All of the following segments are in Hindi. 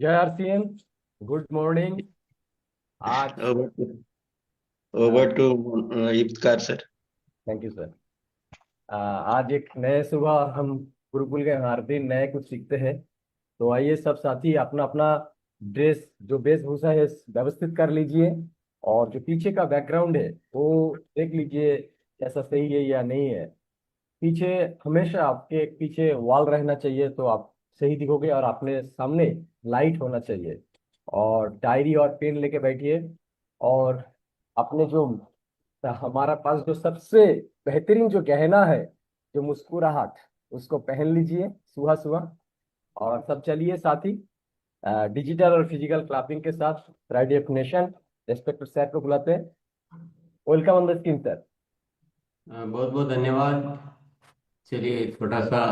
जय आरसीएम। Good morning. आज Over to, over to Iftikhar sir. Thank you sir. आज एक नए सुबह हम गुरुकुल के हर दिन नए कुछ सीखते हैं। तो आइए सब साथी अपना अपना ड्रेस जो वेशभूषा है व्यवस्थित कर लीजिए। और जो पीछे का बैकग्राउंड है वो देख लीजिए कैसा सही है या नहीं है। पीछे हमेशा आपके पीछे वॉल रहना चाहिए तो आप सही दिखोगे, और अपने सामने लाइट होना चाहिए। और डायरी और पेन लेके बैठिए। और अपने जो हमारा पास जो सबसे बेहतरीन जो गहना है, जो मुस्कुराहट, उसको पहन लीजिए सुबह सुबह। और सब चलिए साथी, डिजिटल और फिजिकल क्लैपिंग के साथ राइट डेफिनेशन रेस्पेक्ट सर को बुलाते हैं। Welcome on the screen sir. बहुत बहुत धन्यवाद। चलिए छोटा सा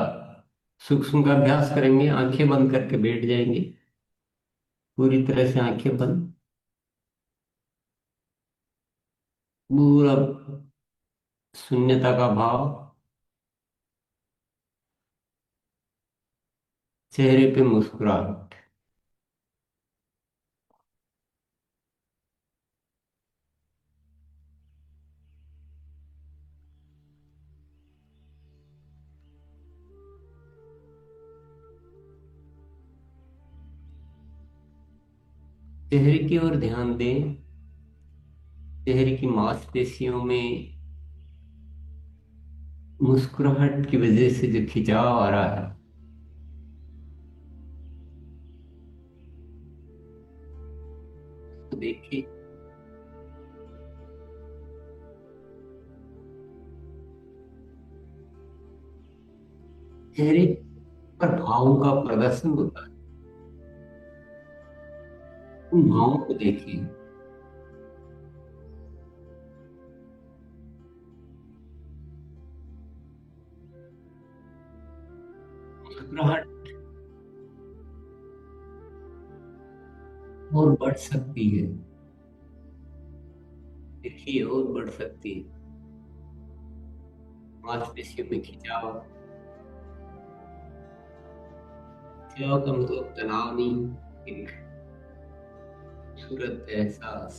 सूक्ष्म का अभ्यास करेंगे। आंखें बंद करके बैठ जाएंगे। पूरी तरह से आंखें बंद। पूरा शून्यता का भाव। चेहरे पे मुस्कुराहट। चेहरे की ओर ध्यान दें। चेहरे की मांसपेशियों में मुस्कुराहट की वजह से जो खिंचाव आ रहा है, तो देखिए। चेहरे पर भावों का प्रदर्शन होता है। उन भावों को देखिए। मुस्कुराहट और बढ़ सकती है। देखिए, और बढ़ सकती है। मांसपेशियों में खिंचाव। खिंचाव का मतलब तनाव नहीं, एक खूबसूरत एहसास।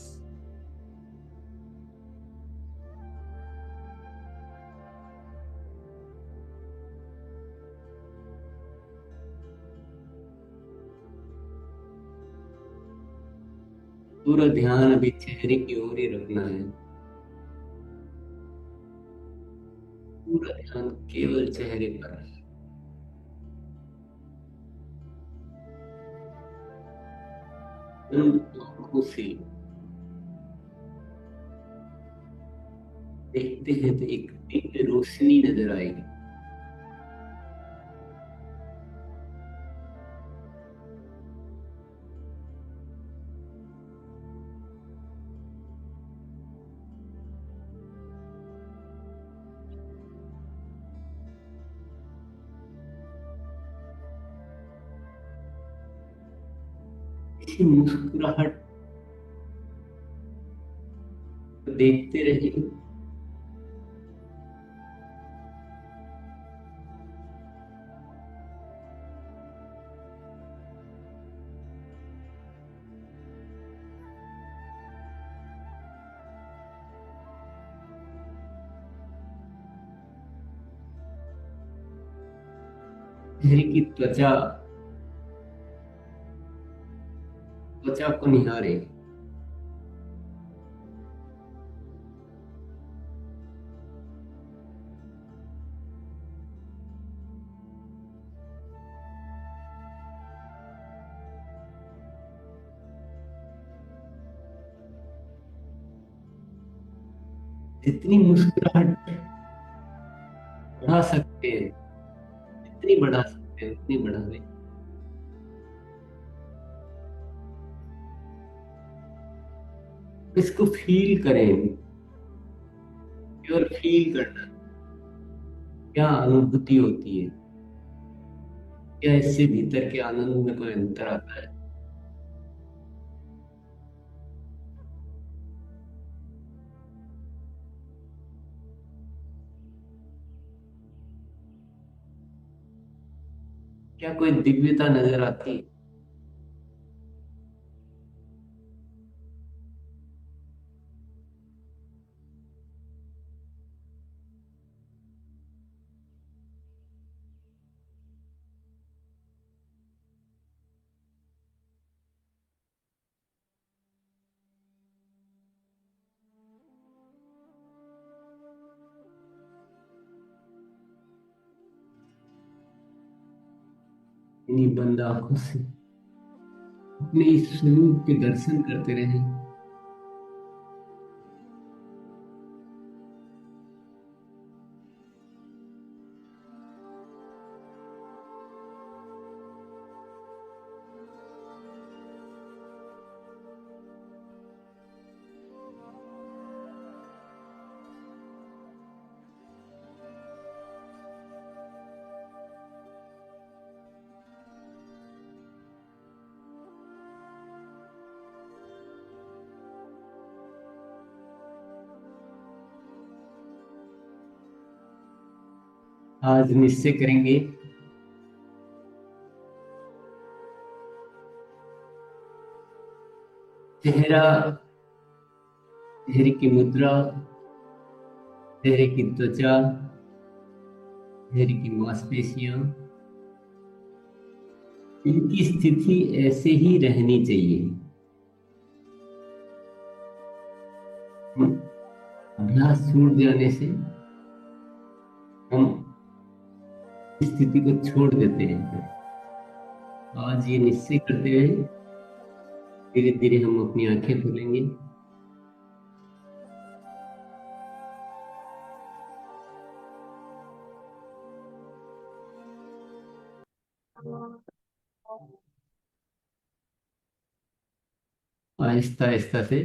पूरा ध्यान अभी चेहरे की ओर ही रखना है। पूरा ध्यान केवल चेहरे पर है। उन आंखों से देखते हैं तो एक दिव्य रोशनी नजर आएगी। इसी मुस्कुराहट को देखते रहिए। चेहरे की त्वचा त्वचा को निहारे। जितनी मुस्कुराहट बढ़ा सकते हैं, जितनी बढ़ा सकते हैं उतनी बढ़ावे। इसको फील करें। प्योर फील करना। क्या अनुभूति होती है? क्या इससे भीतर के आनंद में कोई अंतर आता है? क्या कोई दिव्यता नजर आती है? इन्हीं बंद आंखों से अपने इस स्वरूप के दर्शन करते रहें। आज निश्चय करेंगे चेहरा, चेहरे की मुद्रा, चेहरे की त्वचा, चेहरे की मांसपेशियां, इनकी स्थिति ऐसे ही रहनी चाहिए। अभ्यास छूट जाने से हम इस स्थिति को छोड़ देते हैं। आज ये निश्चय करते हुए धीरे धीरे हम अपनी आंखें खोलेंगे। आहिस्ता आहिस्ता से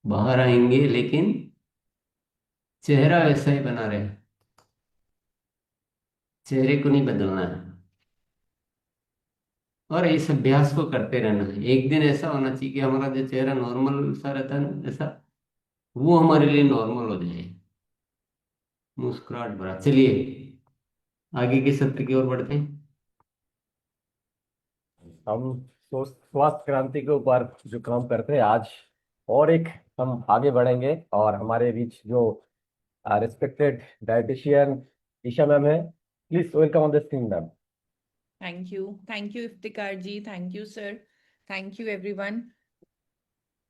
बाहर आएंगे, लेकिन चेहरा वैसा ही बना रहे, चेहरे को नहीं बदलना है। और इस अभ्यास को करते रहना है। एक दिन ऐसा होना चाहिए कि हमारा जो चेहरा नॉर्मल सा रहता है ना, ऐसा वो हमारे लिए नॉर्मल हो जाए, मुस्कुराहट भरा। चलिए आगे के सत्र की ओर बढ़ते हैं। हम स्वास्थ्य क्रांति के ऊपर जो काम करते हैं आज, और एक हम आगे बढ़ेंगे, और हमारे बीच जो रिस्पेक्टेड डाइटिशियन ईशा मैम है। Please welcome on the screen ma'am. Thank you Iftikar ji, thank you sir, thank you everyone.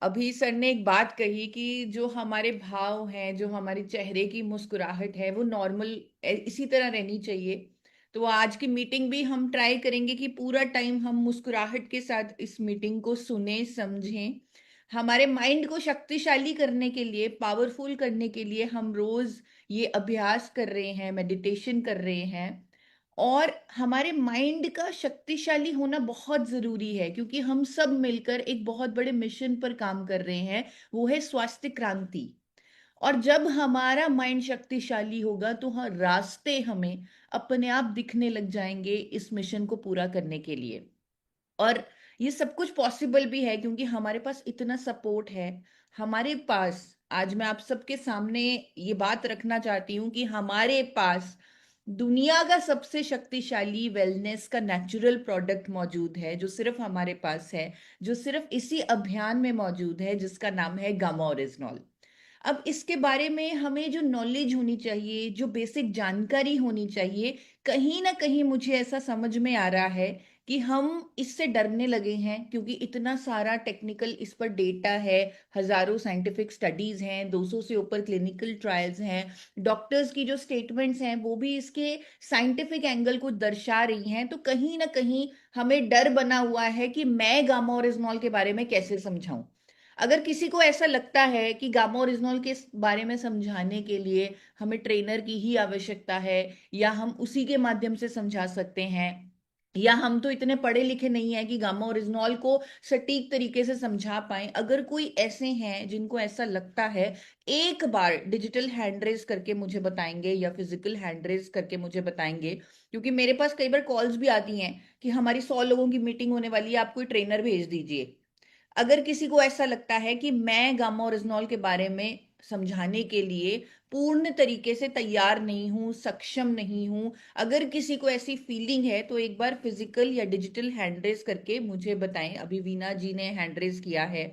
अभी सर ने एक बात कही कि जो हमारे भाव हैं, जो हमारे चेहरे की मुस्कुराहट है, वो नॉर्मल इसी तरह रहनी चाहिए। तो आज की मीटिंग भी हम ट्राई करेंगे कि पूरा टाइम हम मुस्कुराहट के साथ इस मीटिंग को सुने समझें। हमारे माइंड को शक्तिशाली करने के लिए, पावरफुल करने के लिए हम रोज ये अभ्यास कर रहे हैं, मेडिटेशन कर रहे हैं। और हमारे माइंड का शक्तिशाली होना बहुत जरूरी है, क्योंकि हम सब मिलकर एक बहुत बड़े मिशन पर काम कर रहे हैं, वो है स्वास्थ्य क्रांति। और जब हमारा माइंड शक्तिशाली होगा तो रास्ते हमें अपने आप दिखने लग जाएंगे इस मिशन को पूरा करने के लिए। और ये सब कुछ पॉसिबल भी है क्योंकि हमारे पास इतना सपोर्ट है। हमारे पास, आज मैं आप सबके सामने ये बात रखना चाहती हूँ कि हमारे पास दुनिया का सबसे शक्तिशाली वेलनेस का नेचुरल प्रोडक्ट मौजूद है, जो सिर्फ हमारे पास है, जो सिर्फ इसी अभियान में मौजूद है, जिसका नाम है गामा ओरिजिनॉल। अब इसके बारे में हमें जो नॉलेज होनी चाहिए, जो बेसिक जानकारी होनी चाहिए, कहीं ना कहीं मुझे ऐसा समझ में आ रहा है कि हम इससे डरने लगे हैं, क्योंकि इतना सारा टेक्निकल इस पर डेटा है, हजारों साइंटिफिक स्टडीज हैं, 200 से ऊपर क्लिनिकल ट्रायल्स हैं, डॉक्टर्स की जो स्टेटमेंट्स हैं वो भी इसके साइंटिफिक एंगल को दर्शा रही हैं। तो कहीं ना कहीं हमें डर बना हुआ है कि मैं गामा ओरिजिनॉल के बारे में कैसे समझाऊं। अगर किसी को ऐसा लगता है कि गामा ओरिजिनॉल के बारे में समझाने के लिए हमें ट्रेनर की ही आवश्यकता है, या हम उसी के माध्यम से समझा सकते हैं, या हम तो इतने पढ़े लिखे नहीं है कि गामा ओरिजिनॉल को सटीक तरीके से समझा पाए, अगर कोई ऐसे हैं जिनको ऐसा लगता है, एक बार डिजिटल हैंड रेज करके मुझे बताएंगे या फिजिकल हैंड रेज करके मुझे बताएंगे। क्योंकि मेरे पास कई बार कॉल्स भी आती हैं कि हमारी 100 लोगों की मीटिंग होने वाली है, आप कोई ट्रेनर भेज दीजिए। अगर किसी को ऐसा लगता है कि मैं गामा ओरिजिनॉल के बारे में समझाने के लिए पूर्ण तरीके से तैयार नहीं हूं, सक्षम नहीं हूं, अगर किसी को ऐसी फीलिंग है, तो एक बार फिजिकल या डिजिटल हैंड रेज करके मुझे बताएं। अभी वीना जी ने हैंड रेज किया है।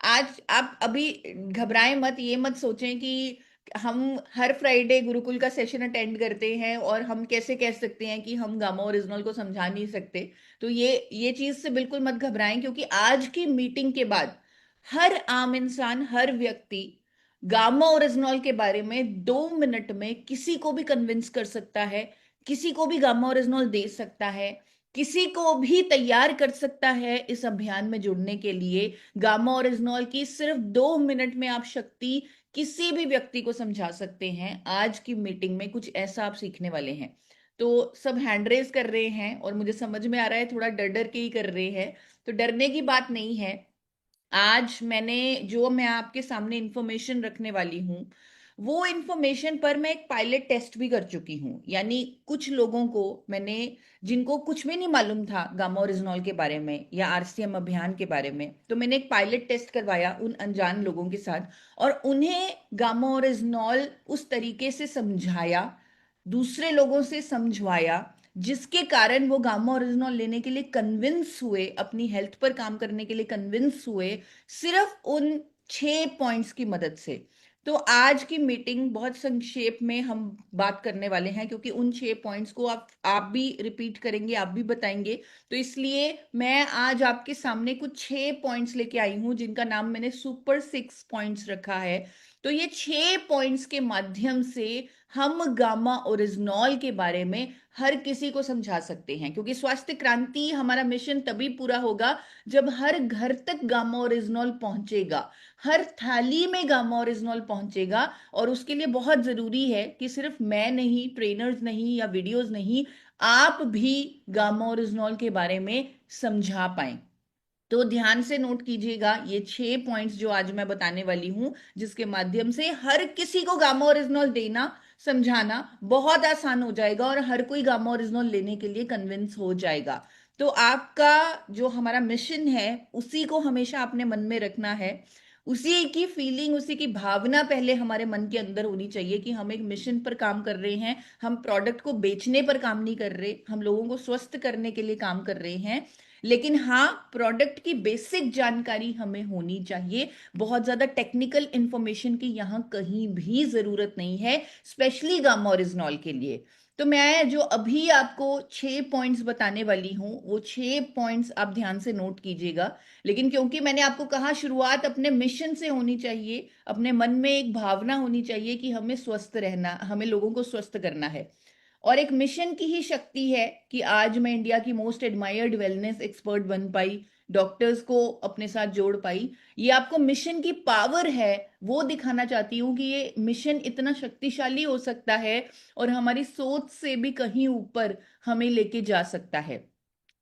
आज आप अभी घबराएं मत, ये मत सोचें कि हम हर फ्राइडे गुरुकुल का सेशन अटेंड करते हैं और हम कैसे कह सकते हैं कि हम गामा ओरिजिनल को समझा नहीं सकते। तो ये चीज से बिल्कुल मत घबराएं, क्योंकि आज की मीटिंग के बाद हर आम इंसान, हर व्यक्ति गामा ओरिजिनॉल के बारे में 2 मिनट में किसी को भी कन्विंस कर सकता है किसी को भी गामा ओरिजिनल दे सकता है, किसी को भी तैयार कर सकता है इस अभियान में जुड़ने के लिए। गामा ओरिजिनल की सिर्फ 2 मिनट में आप शक्ति किसी भी व्यक्ति को समझा सकते हैं। आज की मीटिंग में कुछ ऐसा आप सीखने वाले हैं। तो सब हैंड रेज कर रहे हैं और मुझे समझ में आ रहा है थोड़ा डर डर के ही कर रहे हैं, तो डरने की बात नहीं है। आज मैं आपके सामने इंफॉर्मेशन रखने वाली हूँ, वो इंफॉर्मेशन पर मैं एक पायलट टेस्ट भी कर चुकी हूँ। यानी कुछ लोगों को मैंने, जिनको कुछ भी नहीं मालूम था गामा ओरिजिनल के बारे में या आरसीएम अभियान के बारे में, तो मैंने एक पायलट टेस्ट करवाया उन अनजान लोगों के साथ और उन्हें गामा ओरिजिनल उस तरीके से समझाया, दूसरे लोगों से समझवाया, जिसके कारण वो गामा ओरिजिनल लेने के लिए कन्विंस हुए, अपनी हेल्थ पर काम करने के लिए कन्विंस हुए, सिर्फ उन 6 पॉइंट्स की मदद से। तो आज की मीटिंग बहुत संक्षेप में हम बात करने वाले हैं, क्योंकि उन 6 पॉइंट्स को आप भी रिपीट करेंगे, आप भी बताएंगे। तो इसलिए मैं आज आपके सामने कुछ 6 पॉइंट्स लेके आई हूं, जिनका नाम मैंने सुपर 6 पॉइंट्स रखा है। तो ये 6 पॉइंट्स के माध्यम से हम गामा ओरिजिनल के बारे में हर किसी को समझा सकते हैं, क्योंकि स्वास्थ्य क्रांति हमारा मिशन तभी पूरा होगा जब हर घर तक गामा ओरिजिनल पहुंचेगा, हर थाली में गामा ओरिजिनल पहुंचेगा। और उसके लिए बहुत जरूरी है कि सिर्फ मैं नहीं, ट्रेनर्स नहीं या वीडियोस नहीं, आप भी गामा ओरिजिनल के बारे में समझा पाए। तो ध्यान से नोट कीजिएगा, ये 6 पॉइंट्स जो आज मैं बताने वाली हूं, जिसके माध्यम से हर किसी को गामा ओरिजिनल देना, समझाना बहुत आसान हो जाएगा और हर कोई गामा ओरिजिनल लेने के लिए कन्विंस हो जाएगा। तो आपका जो हमारा मिशन है, उसी को हमेशा अपने मन में रखना है। उसी की फीलिंग, उसी की भावना पहले हमारे मन के अंदर होनी चाहिए कि हम एक मिशन पर काम कर रहे हैं। हम प्रोडक्ट को बेचने पर काम नहीं कर रहे, हम लोगों को स्वस्थ करने के लिए काम कर रहे हैं। लेकिन हाँ, प्रोडक्ट की बेसिक जानकारी हमें होनी चाहिए। बहुत ज्यादा टेक्निकल इंफॉर्मेशन की यहाँ कहीं भी जरूरत नहीं है, स्पेशली गामा ओरिजिनल के लिए। तो मैं जो अभी आपको 6 पॉइंट्स बताने वाली हूँ, वो 6 पॉइंट्स आप ध्यान से नोट कीजिएगा। लेकिन क्योंकि मैंने आपको कहा शुरुआत अपने मिशन से होनी चाहिए, अपने मन में एक भावना होनी चाहिए कि हमें स्वस्थ रहना, हमें लोगों को स्वस्थ करना है। और एक मिशन की ही शक्ति है कि आज मैं इंडिया की मोस्ट एडमायर्ड वेलनेस एक्सपर्ट बन पाई, डॉक्टर्स को अपने साथ जोड़ पाई। ये आपको मिशन की पावर है, वो दिखाना चाहती हूँ कि ये मिशन इतना शक्तिशाली हो सकता है और हमारी सोच से भी कहीं ऊपर हमें लेके जा सकता है।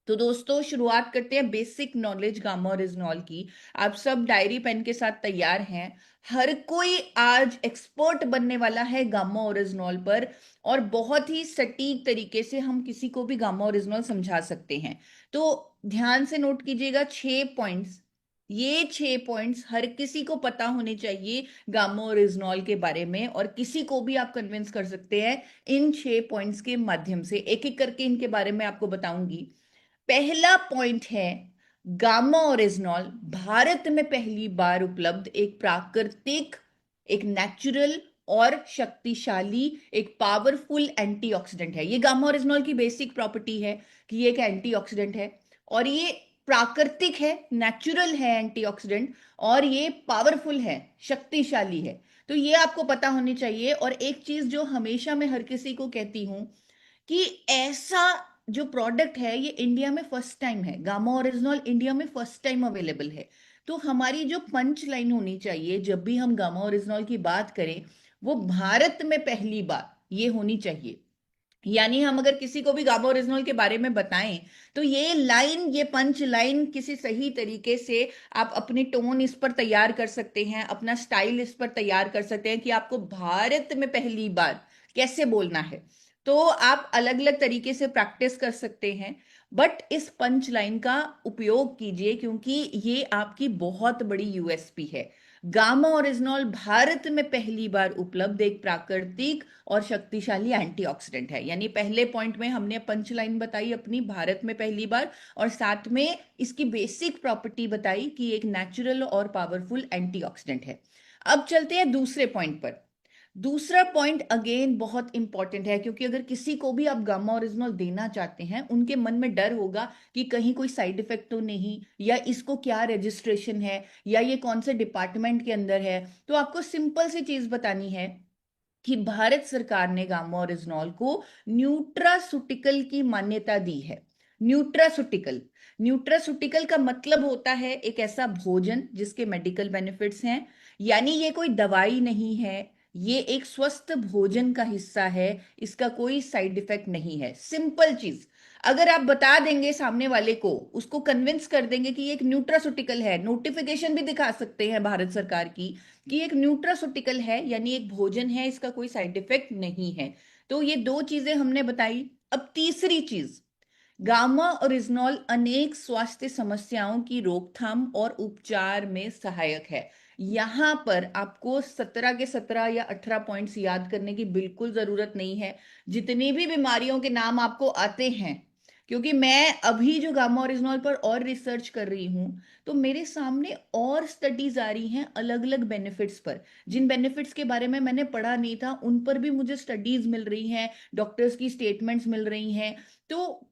तो दोस्तों, शुरुआत करते हैं बेसिक नॉलेज गामा ओरिजिनल की। आप सब डायरी पेन के साथ तैयार हैं? हर कोई आज एक्सपर्ट बनने वाला है गामा ओरिजिनल पर, और बहुत ही सटीक तरीके से हम किसी को भी गामा ओरिजिनल समझा सकते हैं। तो ध्यान से नोट कीजिएगा 6 पॉइंट्स। ये 6 पॉइंट्स हर किसी को पता होने चाहिए गामा ओरिजिनल के बारे में, और किसी को भी आप कन्विंस कर सकते हैं इन 6 पॉइंट्स के माध्यम से। एक एक करके इनके बारे में आपको बताऊंगी। पहला पॉइंट है, गामा ओरिजिनल भारत में पहली बार उपलब्ध एक प्राकृतिक, एक नेचुरल और शक्तिशाली, एक पावरफुल एंटीऑक्सीडेंट है। ये गामा ओरिजिनल की बेसिक प्रॉपर्टी है कि ये एक एंटीऑक्सीडेंट है, और ये प्राकृतिक है, नेचुरल है एंटीऑक्सीडेंट, और ये पावरफुल है, शक्तिशाली है। तो ये आपको पता होनी चाहिए। और एक चीज जो हमेशा मैं हर किसी को कहती हूं कि ऐसा जो प्रोडक्ट है ये इंडिया में फर्स्ट टाइम है, गामा ओरिजिनल इंडिया में फर्स्ट टाइम अवेलेबल है। तो हमारी जो पंच लाइन होनी चाहिए जब भी हम गामा ओरिजिनल की बात करें, वो भारत में पहली बार ये होनी चाहिए। यानी हम अगर किसी को भी गामा ओरिजिनल के बारे में बताएं, तो ये लाइन, ये पंच लाइन किसी सही तरीके से आप अपनी टोन इस पर तैयार कर सकते हैं, अपना स्टाइल इस पर तैयार कर सकते हैं कि आपको भारत में पहली बार कैसे बोलना है। तो आप अलग अलग तरीके से प्रैक्टिस कर सकते हैं, बट इस पंच लाइन का उपयोग कीजिए, क्योंकि ये आपकी बहुत बड़ी यूएसपी है। गामा ओरिजिनल भारत में पहली बार उपलब्ध एक प्राकृतिक और शक्तिशाली एंटीऑक्सीडेंट है। यानी पहले पॉइंट में हमने पंच लाइन बताई अपनी, भारत में पहली बार, और साथ में इसकी बेसिक प्रॉपर्टी बताई कि एक नेचुरल और पावरफुल एंटीऑक्सीडेंट है। अब चलते हैं दूसरे पॉइंट पर। दूसरा पॉइंट अगेन बहुत इंपॉर्टेंट है, क्योंकि अगर किसी को भी आप गामा ओरिजिनल देना चाहते हैं, उनके मन में डर होगा कि कहीं कोई साइड इफेक्ट तो नहीं, या इसको क्या रजिस्ट्रेशन है, या ये कौन से डिपार्टमेंट के अंदर है। तो आपको सिंपल सी चीज बतानी है कि भारत सरकार ने गामा ओरिजिनॉल को न्यूट्रासूटिकल की मान्यता दी है। न्यूट्रासूटिकल, न्यूट्रासूटिकल का मतलब होता है एक ऐसा भोजन जिसके मेडिकल बेनिफिट्स हैं, यानी ये कोई दवाई नहीं है, ये एक स्वस्थ भोजन का हिस्सा है, इसका कोई साइड इफेक्ट नहीं है। सिंपल चीज, अगर आप बता देंगे सामने वाले को, उसको कन्विंस कर देंगे कि ये एक न्यूट्रासूटिकल है, नोटिफिकेशन भी दिखा सकते हैं भारत सरकार की कि एक न्यूट्रासूटिकल है, यानी एक भोजन है, इसका कोई साइड इफेक्ट नहीं है। तो ये दो चीजें हमने बताई। अब तीसरी चीज, गामा ओरिजिनॉल अनेक स्वास्थ्य समस्याओं की रोकथाम और उपचार में सहायक है। यहां पर आपको 17 के 17 या 18 पॉइंट्स याद करने की बिल्कुल जरूरत नहीं है। जितनी भी बीमारियों के नाम आपको आते हैं, क्योंकि मैं अभी जो गामा ओरिजिनॉल पर और रिसर्च कर रही हूं, तो मेरे सामने और स्टडीज आ रही हैं अलग अलग बेनिफिट्स पर। जिन बेनिफिट्स के बारे में मैंने पढ़ा नहीं था, उन पर भी मुझे स्टडीज मिल रही हैं, डॉक्टर्स की स्टेटमेंट्स मिल रही हैं। तो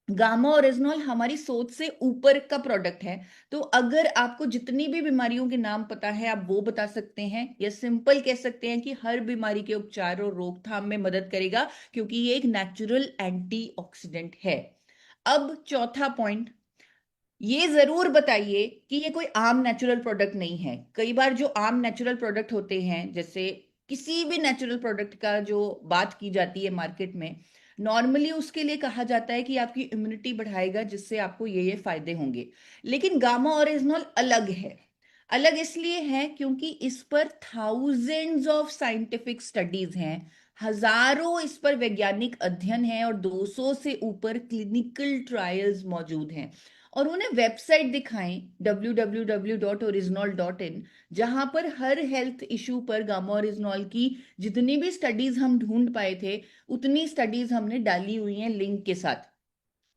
गामा ओरिजिनॉल हमारी सोच से ऊपर का प्रोडक्ट है। तो अगर आपको जितनी भी बीमारियों के नाम पता है, आप वो बता सकते हैं, या सिंपल कह सकते हैं कि हर बीमारी के उपचार और रोकथाम में मदद करेगा, क्योंकि ये एक नेचुरल एंटीऑक्सीडेंट है। अब चौथा पॉइंट, ये जरूर बताइए कि ये कोई आम नेचुरल प्रोडक्ट नहीं है। कई बार जो आम नेचुरल प्रोडक्ट होते हैं, जैसे किसी भी नेचुरल प्रोडक्ट का जो बात की जाती है मार्केट में, नॉर्मली उसके लिए कहा जाता है कि आपकी इम्यूनिटी बढ़ाएगा, जिससे आपको ये फायदे होंगे। लेकिन गामा ओरिजिनॉल अलग है। अलग इसलिए है क्योंकि इस पर थाउजेंड्स ऑफ साइंटिफिक स्टडीज हैं, हजारों इस पर वैज्ञानिक अध्ययन है, और 200 से ऊपर क्लिनिकल ट्रायल्स मौजूद हैं। और उन्हें वेबसाइट दिखाएं www.original.in, जहां पर हर हेल्थ इशू पर गामा ओरिजिनॉल की जितनी भी स्टडीज हम ढूंढ पाए थे, उतनी स्टडीज हमने डाली हुई हैं लिंक के साथ।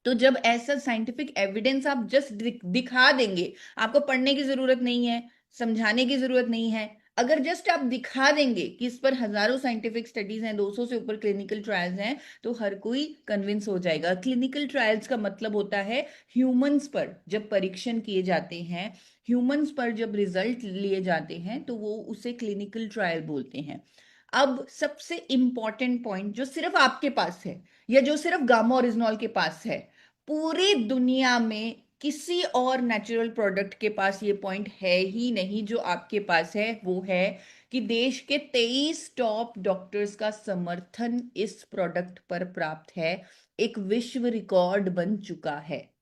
तो जब ऐसा साइंटिफिक एविडेंस आप जस्ट दिखा देंगे, आपको पढ़ने की जरूरत नहीं है, समझाने की जरूरत नहीं है, अगर जस्ट आप दिखा देंगे कि इस पर हजारों साइंटिफिक स्टडीज हैं, 200 से ऊपर क्लिनिकल ट्रायल्स हैं, तो हर कोई कन्विंस हो जाएगा। क्लिनिकल ट्रायल्स का मतलब होता है ह्यूमंस पर जब परीक्षण किए जाते हैं, ह्यूमंस पर जब रिजल्ट लिए जाते हैं, तो वो उसे क्लिनिकल ट्रायल बोलते हैं। अब सबसे इंपॉर्टेंट पॉइंट जो सिर्फ आपके पास है, या जो सिर्फ गामा ओरिजिनॉल के पास है, पूरी दुनिया में किसी और नेचुरल प्रोडक्ट के पास ये पॉइंट है ही नहीं जो आपके पास है, वो है कि देश के 23 टॉप डॉक्टर्स का समर्थन इस प्रोडक्ट पर प्राप्त है, एक विश्व रिकॉर्ड बन चुका है।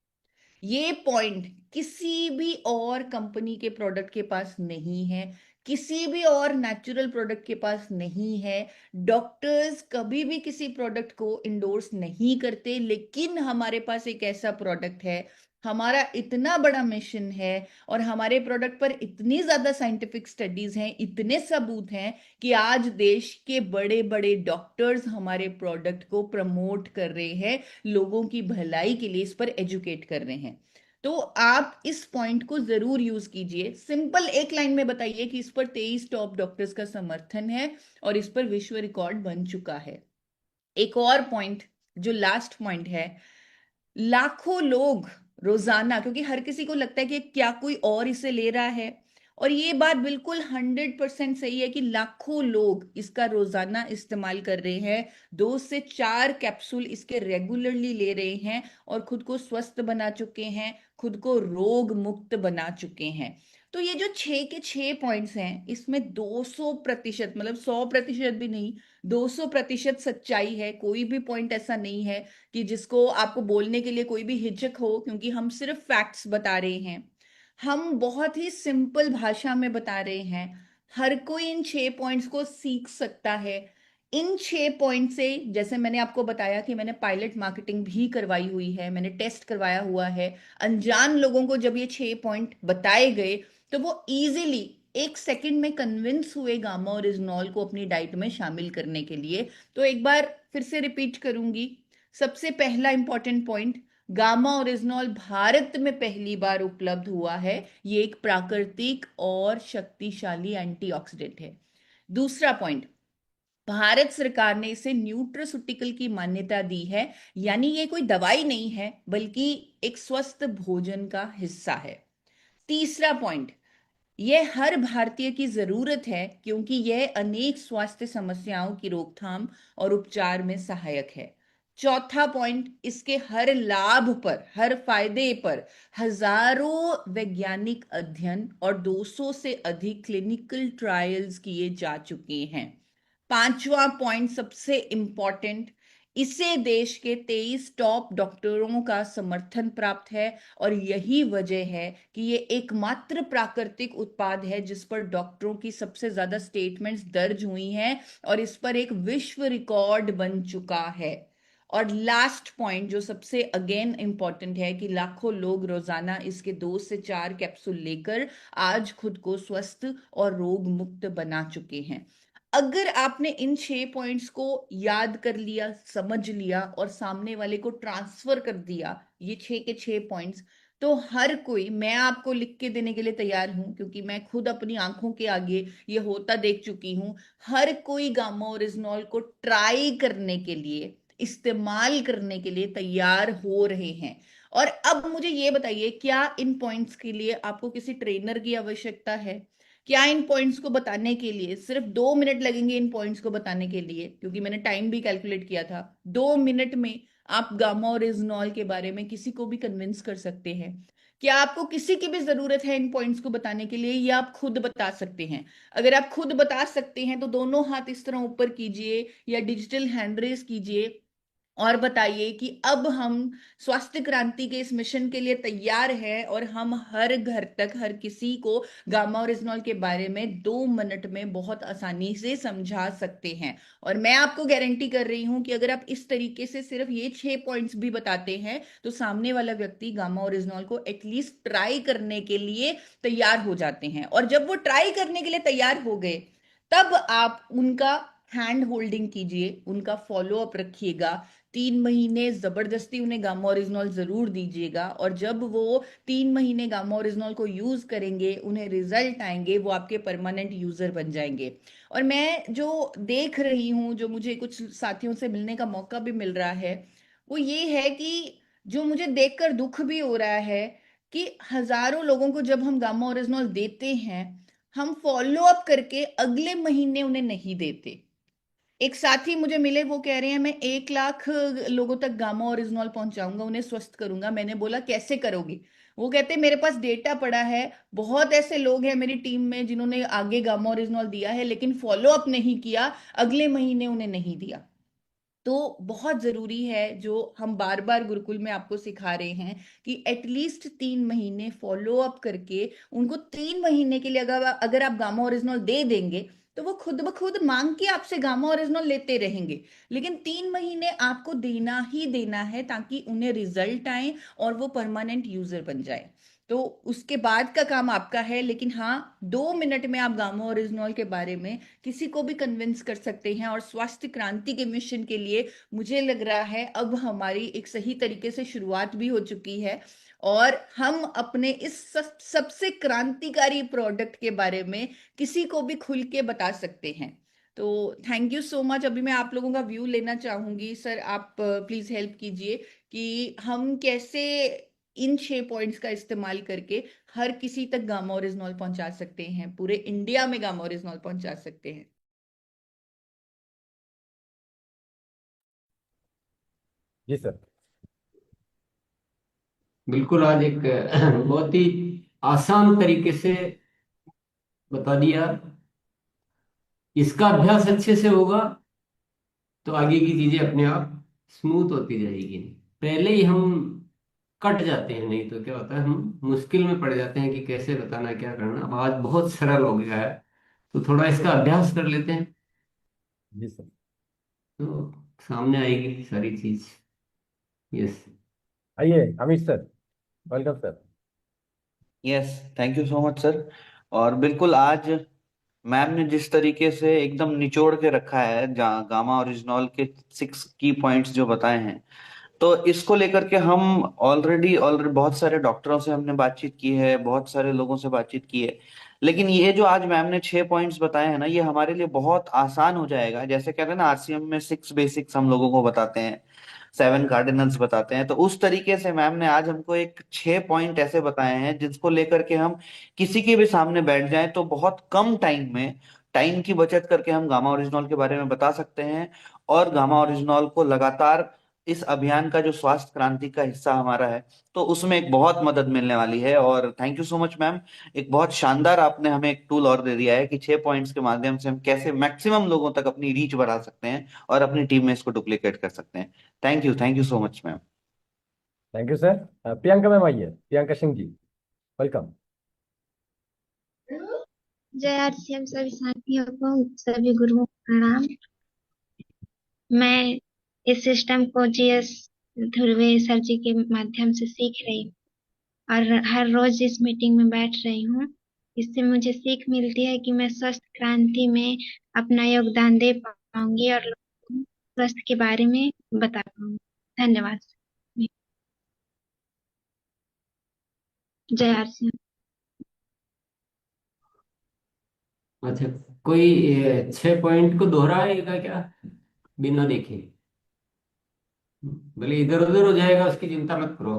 ये पॉइंट किसी भी और कंपनी के प्रोडक्ट के पास नहीं है, किसी भी और नेचुरल प्रोडक्ट के पास नहीं है। डॉक्टर्स कभी भी किसी प्रोडक्ट को इंडोर्स नहीं करते, लेकिन हमारे पास एक ऐसा प्रोडक्ट है, हमारा इतना बड़ा मिशन है, और हमारे प्रोडक्ट पर इतनी ज्यादा साइंटिफिक स्टडीज हैं, इतने सबूत हैं, कि आज देश के बड़े बड़े डॉक्टर्स हमारे प्रोडक्ट को प्रमोट कर रहे हैं, लोगों की भलाई के लिए इस पर एजुकेट कर रहे हैं। तो आप इस पॉइंट को जरूर यूज कीजिए। सिंपल एक लाइन में बताइए कि इस पर 23 टॉप डॉक्टर्स का समर्थन है, और इस पर विश्व रिकॉर्ड बन चुका है। एक और पॉइंट, जो लास्ट पॉइंट है, लाखों लोग रोजाना, क्योंकि हर किसी को लगता है कि क्या कोई और इसे ले रहा है, और ये बात बिल्कुल 100% सही है कि लाखों लोग इसका रोजाना इस्तेमाल कर रहे हैं, 2 से 4 कैप्सूल इसके रेगुलरली ले रहे हैं, और खुद को स्वस्थ बना चुके हैं, खुद को रोग मुक्त बना चुके हैं। तो ये जो 6 के 6 पॉइंट्स हैं, इसमें 200%, मतलब 100% भी नहीं, 200% सच्चाई है। कोई भी पॉइंट ऐसा नहीं है कि जिसको आपको बोलने के लिए कोई भी हिचक हो, क्योंकि हम सिर्फ फैक्ट्स बता रहे हैं, हम बहुत ही सिंपल भाषा में बता रहे हैं। हर कोई इन 6 पॉइंट्स को सीख सकता है। इन 6 पॉइंट से, जैसे मैंने आपको बताया कि मैंने पायलट मार्केटिंग भी करवाई हुई है, मैंने टेस्ट करवाया हुआ है, अनजान लोगों को जब ये 6 पॉइंट बताए गए, तो वो इजीली 1 सेकंड में कन्विंस हुए गामा ओरिजिनॉल को अपनी डाइट में शामिल करने के लिए। तो एक बार फिर से रिपीट करूंगी। सबसे पहला important point, gamma oryzanol Bharat में पहली बार उपलब्ध हुआ है, ये एक प्राकृतिक और शक्तिशाली एंटीऑक्सीडेंट है। दूसरा पॉइंट, भारत सरकार ने इसे न्यूट्रासूटिकल की मान्यता दी है, यानी ये कोई दवाई नहीं है, बल्कि एक स्वस्थ भोजन का हिस्सा है। तीसरा पॉइंट, यह हर भारतीय की जरूरत है क्योंकि यह अनेक स्वास्थ्य समस्याओं की रोकथाम और उपचार में सहायक है। चौथा पॉइंट, इसके हर लाभ पर, हर फायदे पर हजारों वैज्ञानिक अध्ययन और 200 से अधिक क्लिनिकल ट्रायल्स किए जा चुके हैं। पांचवा पॉइंट सबसे इंपॉर्टेंट, इसे देश के 23 टॉप डॉक्टरों का समर्थन प्राप्त है और यही वजह है कि ये एकमात्र प्राकृतिक उत्पाद है जिस पर डॉक्टरों की सबसे ज्यादा स्टेटमेंट्स दर्ज हुई हैं और इस पर एक विश्व रिकॉर्ड बन चुका है। और लास्ट पॉइंट जो सबसे अगेन इंपॉर्टेंट है कि लाखों लोग रोजाना इसके 2 से 4 कैप्सूल लेकर आज खुद को स्वस्थ और रोग मुक्त बना चुके हैं। अगर आपने इन 6 पॉइंट्स को याद कर लिया, समझ लिया और सामने वाले को ट्रांसफर कर दिया, ये 6 के 6 पॉइंट्स, तो हर कोई, मैं आपको लिख के देने के लिए तैयार हूं क्योंकि मैं खुद अपनी आंखों के आगे ये होता देख चुकी हूं, हर कोई गामा ओरिजिनॉल को ट्राई करने के लिए, इस्तेमाल करने के लिए तैयार हो रहे हैं। और अब मुझे ये बताइए, क्या इन पॉइंट्स के लिए आपको किसी ट्रेनर की आवश्यकता है? क्या इन पॉइंट्स को बताने के लिए सिर्फ 2 मिनट लगेंगे? इन पॉइंट्स को बताने के लिए, क्योंकि मैंने टाइम भी कैलकुलेट किया था, 2 मिनट में आप गामा और इजनॉल के बारे में किसी को भी कन्विंस कर सकते हैं। क्या आपको किसी की भी जरूरत है इन पॉइंट्स को बताने के लिए, या आप खुद बता सकते हैं? अगर आप खुद बता सकते हैं तो दोनों हाथ इस तरह ऊपर कीजिए या डिजिटल हैंड रेस कीजिए और बताइए कि अब हम स्वास्थ्य क्रांति के इस मिशन के लिए तैयार हैं और हम हर घर तक हर किसी को गामा ओरिजिनॉल के बारे में 2 मिनट में बहुत आसानी से समझा सकते हैं। और मैं आपको गारंटी कर रही हूं कि अगर आप इस तरीके से सिर्फ ये 6 पॉइंट्स भी बताते हैं तो सामने वाला व्यक्ति गामा ओरिजिनॉल को एटलीस्ट ट्राई करने के लिए तैयार हो जाते हैं। और जब वो ट्राई करने के लिए तैयार हो गए तब आप उनका हैंड होल्डिंग कीजिए, उनका फॉलो अप रखिएगा, 3 महीने जबरदस्ती उन्हें गामा ओरिजिनॉल जरूर दीजिएगा। और जब वो 3 महीने गामा ओरिजिनॉल को यूज करेंगे, उन्हें रिजल्ट आएंगे, वो आपके परमानेंट यूजर बन जाएंगे। और मैं जो देख रही हूँ, जो मुझे कुछ साथियों से मिलने का मौका भी मिल रहा है, वो ये है कि जो मुझे देखकर दुख भी हो रहा है कि हजारों लोगों को जब हम गामा ओरिजिनॉल देते हैं, हम फॉलो अप करके अगले महीने उन्हें नहीं देते। एक साथी मुझे मिले, वो कह रहे हैं मैं 1 लाख लोगों तक गामा ओरिजिनॉल पहुंचाऊंगा, उन्हें स्वस्थ करूंगा। मैंने बोला कैसे करोगे? वो कहते मेरे पास डेटा पड़ा है, बहुत ऐसे लोग हैं मेरी टीम में जिन्होंने आगे गामा ओरिजिनॉल दिया है लेकिन फॉलो अप नहीं किया, अगले महीने उन्हें नहीं दिया। तो बहुत जरूरी है जो हम बार बार गुरुकुल में आपको सिखा रहे हैं कि एटलीस्ट 3 महीने फॉलो अप करके उनको 3 महीने के लिए अगर अगर आप गामा ओरिजिनल दे देंगे तो वो खुद ब खुद मांग के आपसे गामा ओरिजिनल लेते रहेंगे। लेकिन 3 महीने आपको देना ही देना है ताकि उन्हें रिजल्ट आए और वो परमानेंट यूजर बन जाए। तो उसके बाद का काम आपका है। लेकिन हाँ, 2 मिनट में आप गामा ओरिजिनॉल के बारे में किसी को भी कन्विंस कर सकते हैं। और स्वास्थ्य क्रांति के मिशन के लिए मुझे लग रहा है अब हमारी एक सही तरीके से शुरुआत भी हो चुकी है और हम अपने इस सबसे क्रांतिकारी प्रोडक्ट के बारे में किसी को भी खुल के बता सकते हैं। तो थैंक यू सो मच। अभी मैं आप लोगों का व्यू लेना चाहूंगी। सर, आप प्लीज हेल्प कीजिए कि हम कैसे इन 6 पॉइंट्स का इस्तेमाल करके हर किसी तक गामा ओरिजिनॉल पहुंचा सकते हैं, पूरे इंडिया में गामा ओरिजिनॉल पहुंचा सकते हैं। जी सर। बिल्कुल, आज एक बहुत ही आसान तरीके से बता दिया। इसका अभ्यास अच्छे से होगा तो आगे की चीजें अपने आप स्मूथ होती जाएगी। पहले ही हम कट जाते हैं, नहीं तो क्या होता है हम मुश्किल में पड़ जाते हैं कि कैसे बताना क्या करना। अब आज बहुत सरल हो गया है, तो थोड़ा इसका अभ्यास कर लेते हैं जी सर। तो सामने आएगी सारी चीज। यस। आइए Amit sir, welcome sir. Yes, thank you so much sir. और बिल्कुल आज मैम ने जिस तरीके से एकदम निचोड़ के रखा है गामा ओरिजिनॉल के 6 की पॉइंट्स जो बताए हैं, तो इसको लेकर के हम ऑलरेडी बहुत सारे डॉक्टरों से हमने बातचीत की है, बहुत सारे लोगों से बातचीत की है। लेकिन ये जो आज मैम ने 6 पॉइंट्स बताए हैं ना, ये हमारे लिए बहुत आसान हो जाएगा। जैसे कहते हैं ना, आरसीएम में 6 बेसिक्स हम लोगों को बताते हैं, 7 कार्डिनल्स बताते हैं। तो उस तरीके से मैम ने आज हमको एक 6 पॉइंट ऐसे बताए हैं जिसको लेकर के हम किसी के भी सामने बैठ जाएं तो बहुत कम टाइम में, टाइम की बचत करके हम गामा ओरिजिनॉल के बारे में बता सकते हैं। और गामा ओरिजिनॉल को लगातार इस अभियान का जो स्वास्थ्य क्रांति का हिस्सा हमारा है, तो उसमें एक बहुत मदद मिलने वाली है। और thank you so much ma'am, एक बहुत शानदार आपने हमें एक टूल और दे दिया है कि 6 पॉइंट्स के माध्यम से हम कैसे मैक्सिमम लोगों तक अपनी रीच बढ़ा सकते हैं और अपनी टीम में इसको डुप्लीकेट कर सकते हैं। Thank you so much ma'am. Thank you sir. Priyanka ma'am आइए, प्रियंका सिंह जी, वेलकम। जय आरसीएम सभी साथियों को, सभी गुरुओं को प्रणाम। मैं इस सिस्टम को जीएस ध्रुवे सर जी के माध्यम से सीख रही हूँ और हर रोज इस मीटिंग में बैठ रही हूँ। इससे मुझे सीख मिलती है कि मैं स्वस्थ क्रांति में अपना योगदान दे पाऊंगी और लोगों को स्वास्थ्य के बारे में बता पाऊंगी। धन्यवाद। जय आरसीएम। अच्छा, कोई 6 पॉइंट को दोहराएगा क्या बिना देखे? भले इधर उधर हो जाएगा उसकी चिंता मत करो,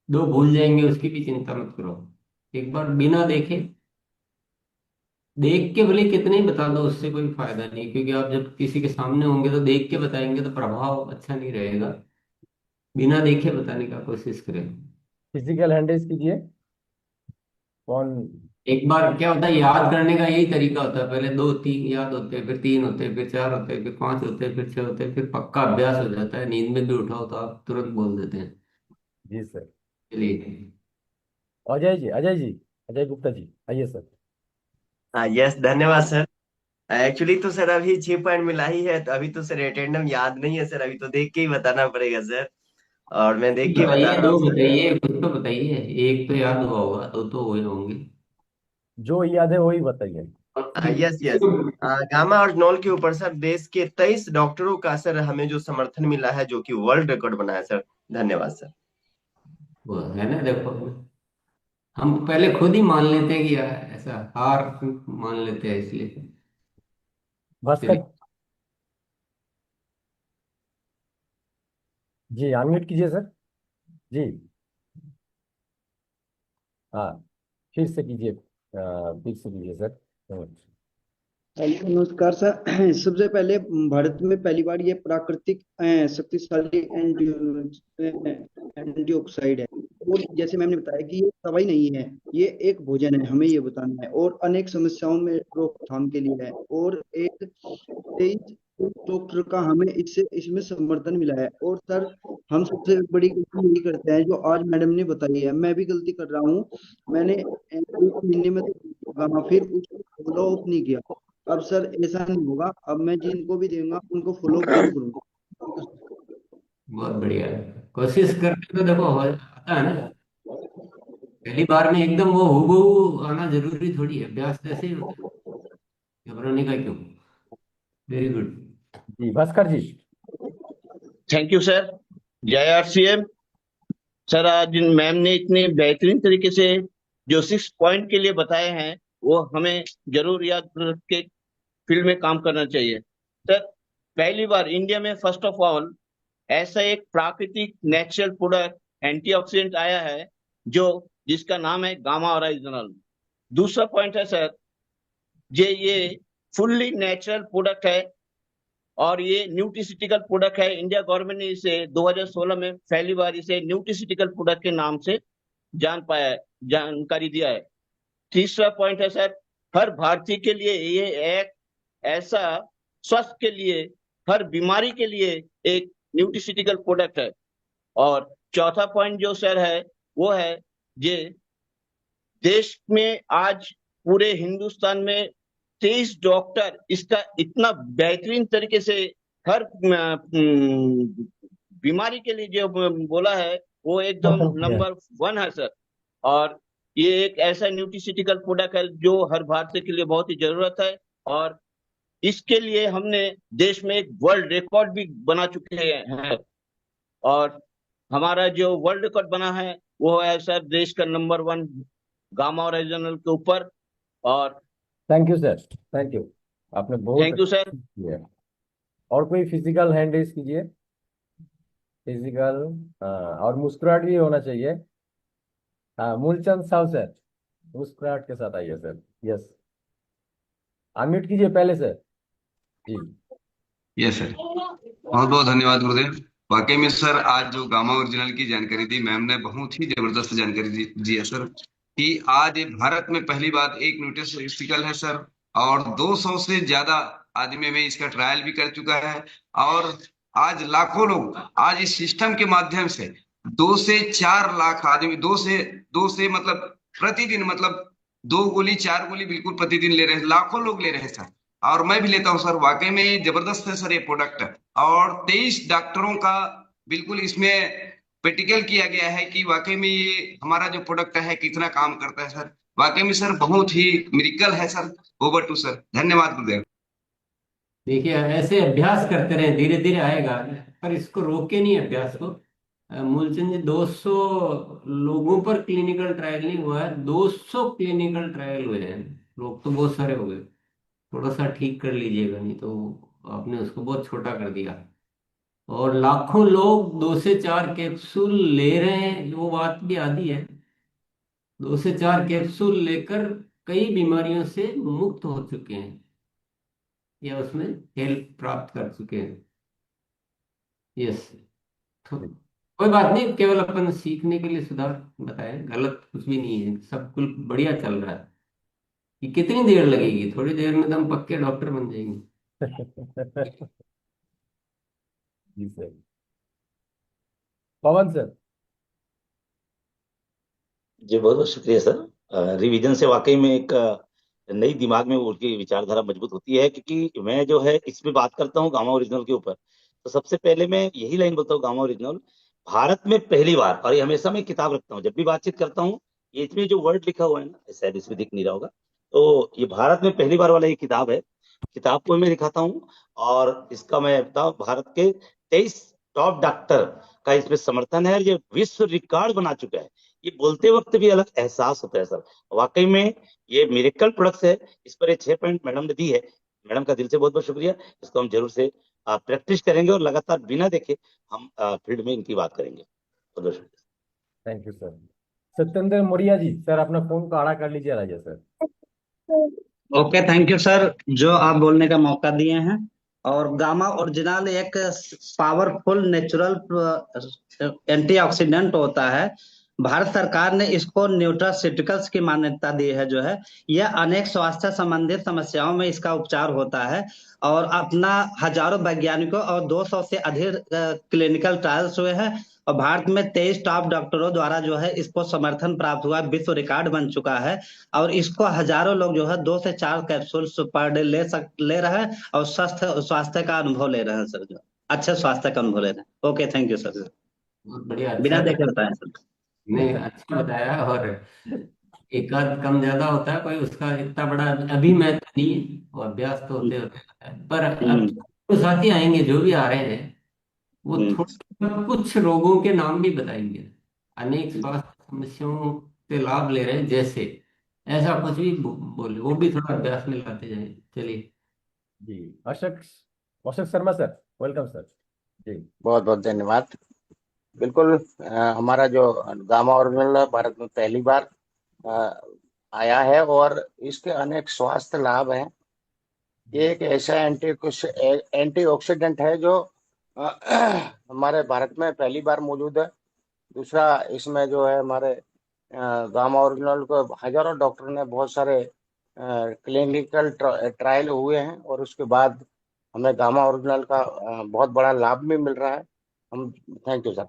2 भूल जाएंगे उसकी भी चिंता मत करो। एक बार बिना देखे, देख के भले कितने ही बता दो उससे कोई फायदा नहीं, क्योंकि आप जब किसी के सामने होंगे तो देख के बताएंगे तो प्रभाव अच्छा नहीं रहेगा। बिना देखे बताने का कोशिश करें। फिजिकल हैंडल्स कीजिए। कौन? एक बार क्या होता है, याद करने का यही तरीका होता है, पहले 2 3 याद होते हैं, फिर 3 होते हैं, फिर 4 होते हैं, फिर 5 होते हैं, फिर 6 होते हैं, फिर पक्का अभ्यास हो जाता है। नींद में भी उठाओ तो आप तुरंत बोल देते हैं। जी सर। चलिए। अजय जी, अजय जी, अजय गुप्ता जी, आइए सर। हाँ, यस, धन्यवाद सर। एक्चुअली तो सर अभी 6 पॉइंट मिला ही है, तो अभी तो सर अटेंडम याद नहीं है सर, अभी तो देख के ही बताना पड़ेगा सर। और मैं देख के ही बता बताइए, रहा 2 हूँ सर। बताइए, कुछ तो बताइए। एक तो याद हुआ होगा, 2 तो हुए होंगे। जो याद है वही बताइए। Yes yes. गामा और नॉल के ऊपर सर देश के 23 डॉक्टरों का सर हमें जो समर्थन मिला है, जो कि वर्ल्ड रिकॉर्ड बना है सर। धन्यवाद सर। वो है ना, देखो, हम पहले खुद ही मान लेते हैं कि यार ऐसा हार मान लेते हैं, इसलिए। भास्कर चलिए। जी, अनम्यूट कीजिए सर। जी, हाँ, फिर से कीजिए, फिर से कीजिए सर। हेलो, नमस्कार सर। सबसे पहले भारत में पहली बार ये प्राकृतिक शक्तिशाली एंटीऑक्सीडेंट है। और जैसे मैम ने बताया कि ये दवाई नहीं है, ये एक भोजन है, हमें ये बताना है। और अनेक समस्याओं में रोकथाम के लिए है। और एक 23 डॉक्टर का हमें इसमें समर्थन मिला है। और सर, हम सबसे बड़ी गलती यही करते हैं जो आज मैडम ने बताई है। मैं भी गलती कर रहा हूँ। मैंने 1 महीने में तो गामा, फिर उसको फॉलो अप नहीं किया। अब सर ऐसा नहीं होगा, अब मैं जिनको भी दूंगा उनको फॉलो अप जरूर करूंगा। बहुत बढ़िया है। कोशिश करके तो देखो आता है ना। पहली बार में एकदम वो हूबहू आना जरूरी थोड़ी है, अभ्यास ऐसे ही होता है। घबराने का क्यों। Very good. जी, Bhaskar ji. Thank you sir. जय आरसीएम। सर, आज मैम ने इतने बेहतरीन तरीके से जो 6 पॉइंट के लिए बताए हैं, वो हमें जरूर याद रख के फील्ड में काम करना चाहिए। सर, पहली बार इंडिया में फर्स्ट ऑफ ऑल ऐसा एक प्राकृतिक नेचुरल प्रोडक्ट एंटीऑक्सीडेंट आया है जो जिसका नाम है गामा ओरिजिनल। दूसरा पॉइंट है सर, ये फुल्ली नेचुरल प्रोडक्ट है और ये न्यूट्रिसिटिकल प्रोडक्ट है। इंडिया गवर्नमेंट ने इसे 2016 में पहली बार इसे न्यूट्रिसिटिकल प्रोडक्ट के नाम से जानकारी दिया है। तीसरा पॉइंट है सर, हर भारतीय के लिए ये एक ऐसा स्वास्थ्य के लिए, हर बीमारी के लिए एक न्यूट्रिसिटिकल प्रोडक्ट है। और चौथा पॉइंट जो सर है वो है, ये देश में आज पूरे हिंदुस्तान में 23 डॉक्टर इसका इतना बेहतरीन तरीके से हर बीमारी के लिए जो बोला है, वो एकदम नंबर 1 है सर। और ये एक ऐसा न्यूट्रिसिटिकल प्रोडक्ट है जो हर भारतीय के लिए बहुत ही जरूरत है। और इसके लिए हमने देश में एक वर्ल्ड रिकॉर्ड भी बना चुके हैं। और हमारा जो वर्ल्ड रिकॉर्ड बना है वो है सर देश का नंबर 1 गामा ओरिजिनल के ऊपर। और thank you sir, thank you, आपने बहुत थैंक यू सर। किया। और कोई फिजिकल हैंड रेस कीजिए। फिजिकल। हाँ, और मुस्कुराहट भी होना चाहिए। हाँ, मूलचंद साहब सर, मुस्कुराहट के साथ आइए सर। यस, अनम्यूट कीजिए पहले सर। जी। यस सर, बहुत बहुत धन्यवाद गुरुदेव। वाकई में सर, आज जो गामा ओरिजिनल की जानकारी दी मैम ने, बहुत ही जबरदस्त जानकारी दी है सर। कि आज भारत में पहली बार एक न्यूट्रास्यूटिकल है सर, और 200 से ज्यादा आदमी में इसका ट्रायल भी कर चुका है। और आज लाखों लोग आज इस सिस्टम के माध्यम से 2 से 4 लाख आदमी, दो से मतलब प्रतिदिन, मतलब 2 गोली 4 गोली बिल्कुल प्रतिदिन ले रहे हैं, लाखों लोग ले रहे हैं सर। और मैं भी लेता हूँ सर। वाकई में ये जबरदस्त है सर ये प्रोडक्ट। और 23 डॉक्टरों का बिल्कुल इसमें प्रैक्टिकल किया गया है कि वाकई में ये हमारा जो प्रोडक्ट है कितना काम करता है सर। वाकई में सर बहुत ही मिरेकल है सर। ओवर टू सर, धन्यवाद गुरुदेव। देखिए, ऐसे अभ्यास करते रहे, धीरे धीरे आएगा। पर इसको रोके नहीं अभ्यास को। मूलचंद जी, 200 लोगों पर क्लिनिकल ट्रायल नहीं हुआ है, 200 क्लिनिकल ट्रायल हुए हैं। लोग तो बहुत सारे हो गए। थोड़ा सा ठीक कर लीजिएगा, नहीं तो आपने उसको बहुत छोटा कर दिया। और लाखों लोग 2 से 4 कैप्सूल ले रहे हैं, वो बात भी आधी है। 2 से 4 कैप्सूल लेकर कई बीमारियों से मुक्त हो चुके हैं, या उसमें हेल्प प्राप्त कर चुके हैं। यस। तो कोई बात नहीं, केवल अपन सीखने के लिए सुधार बताएं, गलत कुछ भी नहीं है, सब कुछ बढ़िया चल रहा है। ये कितनी देर लगेगी, थोड़ी देर में तो हम पक्के डॉक्टर बन जाएंगे। जी सर। पवन सर। जी बहुत बहुत शुक्रिया सर। रिवीजन से वाकई में एक नई दिमाग में उनकी विचारधारा मजबूत होती है, क्योंकि मैं जो है इस पे बात करता हूँ गामा ओरिजिनल के ऊपर। तो सबसे पहले मैं यही लाइन बोलता हूँ, गामा ओरिजिनल भारत में पहली बार, और ये हमेशा मैं किताब रखता हूँ जब भी बातचीत करता हूँ, ये इसमें जो वर्ड लिखा हुआ है ना, शायद इसमें दिख नहीं रहा होगा, तो ये भारत में पहली बार वाला ये किताब है। किताब को मैं दिखाता हूँ, और इसका मैं बताऊँ, भारत के 23 टॉप डॉक्टर का इसमें समर्थन है, और ये विश्व रिकॉर्ड बना चुका है। ये बोलते वक्त भी अलग एहसास होता है सर। वाकई में ये मिरेकल प्रोडक्ट्स है। इस पर ये 6 पॉइंट मैडम ने दी है। मैडम का दिल से बहुत बहुत शुक्रिया। इसको हम जरूर से प्रैक्टिस करेंगे, और लगातार बिना देखे हम फील्ड में इनकी बात करेंगे। बहुत बहुत शुक्रिया। Thank you sir. Satyendra Maurya ji, sir अपना फोन को आड़ा कर लीजिए Raja sir. Okay, thank you sir, जो आप बोलने का मौका दिए हैं। और गामा ओरिजिनल एक पावरफुल नेचुरल एंटीऑक्सीडेंट होता है। भारत सरकार ने इसको न्यूट्रास्यूटिकल्स की मान्यता दी है। जो है, यह अनेक स्वास्थ्य संबंधित समस्याओं में इसका उपचार होता है। और अपना हजारों वैज्ञानिकों और 200 से अधिक क्लिनिकल ट्रायल्स हुए हैं। और भारत में 23 टॉप डॉक्टरों द्वारा जो है इसको समर्थन प्राप्त हुआ, विश्व रिकॉर्ड बन चुका है। और इसको हजारों लोग जो है 2 से 4 कैप्सूल पर डे ले रहे हैं, और स्वस्थ स्वास्थ्य का अनुभव ले रहे हैं सर। जो अच्छे स्वास्थ्य का अनुभव ले रहे हैं। Okay, thank you sir. बहुत बढ़िया, बिना अच्छा देखे बताएं सर। ने अच्छा बताया। और एक आध कम ज्यादा होता है, कोई उसका इतना बड़ा अभी महत्व नहीं है, वो अभ्यास तो होते होते होता है। पर अब हम्म जो साथी आएंगे, जो भी आ रहे हैं, वो हम्म थोड़ा कुछ रोगों के नाम भी बताएंगे। अनेक स्वास्थ्य समस्याओं से लाभ ले रहे हैं, जैसे ऐसा कुछ भी बोले, वो भी थोड़ा अभ्यास में लाते जाए। चलिए। जी। Ashok, Ashok Sharma sir, welcome sir. जी। बहुत बहुत धन्यवाद। बिल्कुल, हमारा जो गामा ओरिजिनल भारत में पहली बार अ, आया है, और इसके अनेक स्वास्थ्य लाभ हैं। ये एक ऐसा एंटीऑक्सीडेंट है जो हमारे भारत में पहली बार मौजूद है। दूसरा, इसमें जो है हमारे गामा ओरिजिनल को हजारों डॉक्टर ने बहुत सारे क्लिनिकल ट्रायल हुए हैं, और उसके बाद हमें गामा ओरिजिनल का बहुत बड़ा लाभ भी मिल रहा है। हम थैंक यू सर।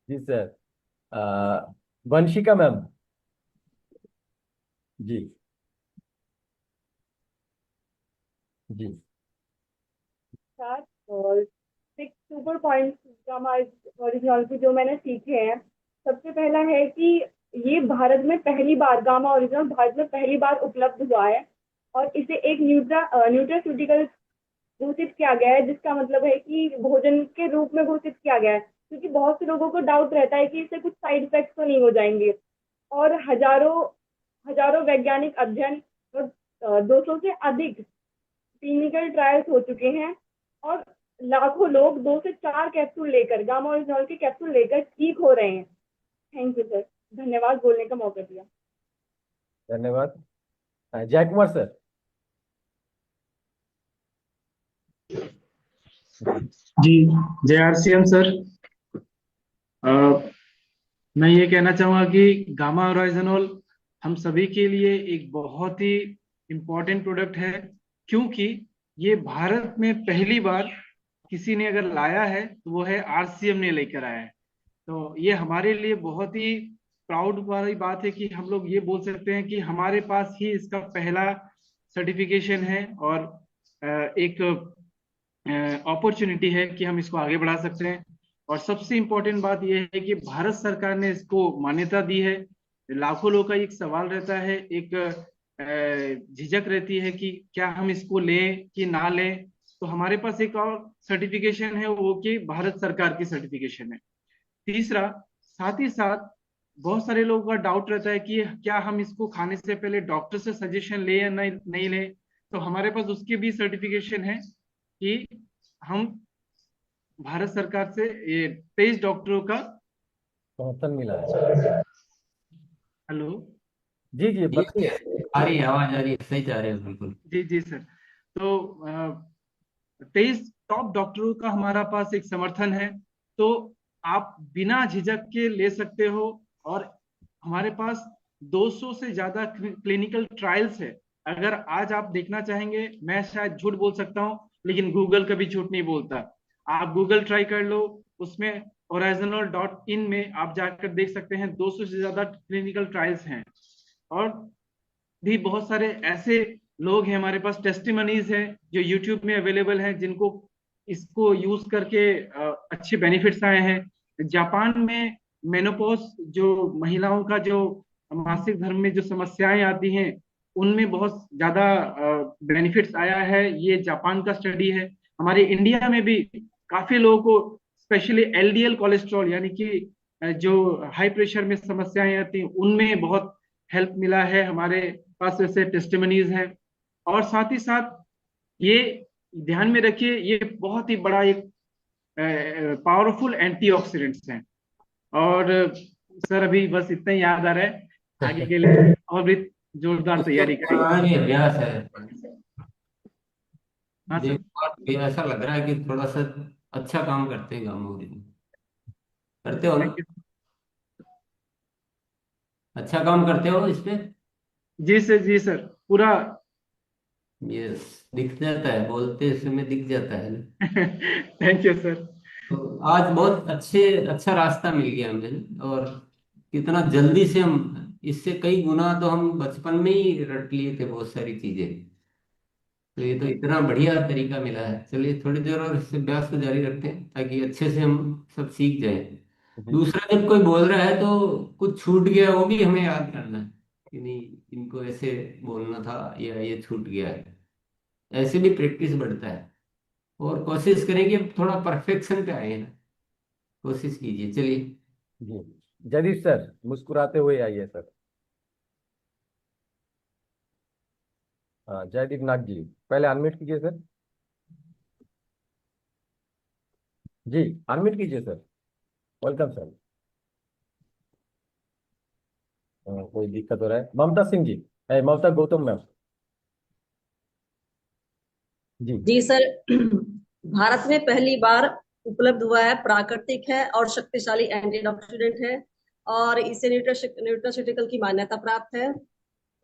जी सर। वंशिका मैम। जी। जी। साथ और 6 सुपर पॉइंट्स गामा ओरिजिनल के जो मैंने सीखे हैं। सबसे पहला है कि ये भारत में पहली बार, गामा ओरिजिनल भारत में पहली बार उपलब्ध हुआ है। और इसे एक न्यूट्रास्यूटिकल घोषित किया गया है, जिसका मतलब है कि भोजन के रूप में घोषित किया गया है। क्योंकि बहुत से लोगों को डाउट रहता है कि इससे कुछ साइड इफेक्ट्स तो नहीं हो जाएंगे। और हजारों हजारों वैज्ञानिक अध्ययन और 200 से अधिक क्लिनिकल ट्रायल्स हो चुके हैं। और लाखों लोग 2 से 4 कैप्सूल लेकर, गामा ओरिजिनॉल के कैप्सूल लेकर ठीक हो रहे हैं। थैंक यू सर, धन्यवाद बोलने का मौका दिया। धन्यवाद। जय कुमार सर। जी, जय आरसीएम सर। मैं ये कहना चाहूंगा कि गामा ओरिजिनॉल हम सभी के लिए एक बहुत ही इम्पोर्टेंट प्रोडक्ट है, क्योंकि ये भारत में पहली बार किसी ने अगर लाया है तो वो है आरसीएम ने लेकर आया है। तो ये हमारे लिए बहुत ही प्राउड वाली बात है कि हम लोग ये बोल सकते हैं कि हमारे पास ही इसका पहला सर्टिफिकेशन है और एक अपॉर्चुनिटी है कि हम इसको आगे बढ़ा सकते हैं। और सबसे इम्पोर्टेंट बात यह है कि भारत सरकार ने इसको मान्यता दी है। लाखों लोगों का एक सवाल रहता है, एक झिझक रहती है कि क्या हम इसको लें कि ना लें। तो हमारे पास एक और सर्टिफिकेशन है, वो कि भारत सरकार की सर्टिफिकेशन है। तीसरा, साथ ही साथ बहुत सारे लोगों का डाउट रहता है कि क्या हम इसको खाने से पहले डॉक्टर से सजेशन ले या नहीं ले। तो हमारे पास उसकी भी सर्टिफिकेशन है कि हम भारत सरकार से ये 23 डॉक्टरों का समर्थन मिला है। हेलो, जी जी बताइए। आ रही है, आवाज आ रही है, सही जा रहे हैं बिल्कुल। जी जी सर। तो 23 टॉप डॉक्टरों का हमारा पास एक समर्थन है, तो आप बिना झिझक के ले सकते हो। और हमारे पास 200 से ज्यादा क्लिनिकल ट्रायल्स है। अगर आज आप देखना चाहेंगे, मैं शायद झूठ बोल सकता हूं, लेकिन गूगल कभी झूठ नहीं बोलता। आप गूगल ट्राई कर लो, उसमें orizonol.in में आप जाकर देख सकते हैं 200 से ज्यादा क्लिनिकल ट्रायल्स हैं। और भी बहुत सारे ऐसे लोग हैं हमारे पास, टेस्टिमनीज हैं जो यूट्यूब में अवेलेबल हैं, जिनको इसको यूज करके अच्छे बेनिफिट्स आए हैं। जापान में मेनोपॉज, जो महिलाओं का जो मासिक धर्म में जो समस्याएं आती हैं, उनमें बहुत ज्यादा बेनिफिट्स आया है। ये जापान का स्टडी है। हमारे इंडिया में भी काफी लोगों को, स्पेशली एलडीएल कोलेस्ट्रॉल यानी कि जो हाई प्रेशर में समस्याएं आती हैं, उनमें बहुत हेल्प मिला है। हमारे पास वैसे टेस्टिमनीज हैं। और साथ ही साथ ये ध्यान में रखिए, ये बहुत ही बड़ा एक पावरफुल एंटीऑक्सीडेंट्स हैं। और सर अभी बस इतना ही याद आ रहा है, आगे के लिए और भी जोरदार तैयारी करेंगे। अभ्यास है। हाँ सर। देखो, ऐसा लग रहा है कि थोड़ा सा अच्छा काम करते हैं गामा ओरिजिनल, करते हो ना? अच्छा काम करते हो इस पे? जी सर, जी सर, पूरा। यस, दिख जाता है, बोलते समय दिख जाता है। Thank you sir. तो आज बहुत अच्छा रास्ता मिल गया हमें। और कितना जल्दी से हम, इससे कई गुना तो हम बचपन में ही रट लिए थे बहुत सारी चीजें। तो ये तो इतना बढ़िया तरीका मिला है। चलिए थोड़ी देर और इससे अभ्यास को जारी रखते हैं, ताकि अच्छे से हम सब सीख जाए। दूसरा, जब कोई बोल रहा है तो कुछ छूट गया, वो भी हमें याद करना है कि नहीं, इनको ऐसे बोलना था या ये छूट गया है। ऐसे भी प्रैक्टिस बढ़ता है। और कोशिश करें कि थोड़ा परफेक्शन पे आए ना, कोशिश कीजिए। चलिए। जी जयदीप सर, मुस्कुराते हुए आइए सर। हाँ जयदीप नाथ जी, पहले अनम्यूट कीजिए सर। जी अनम्यूट कीजिए सर। Welcome sir. कोई दिक्कत हो रहा है? ममता सिंह जी, ममता गौतम मैम। जी जी सर, भारत में पहली बार उपलब्ध हुआ है, प्राकृतिक है और शक्तिशाली एंटीऑक्सीडेंट है, और इसे न्यूट्रास्यूटिकल की मान्यता प्राप्त है।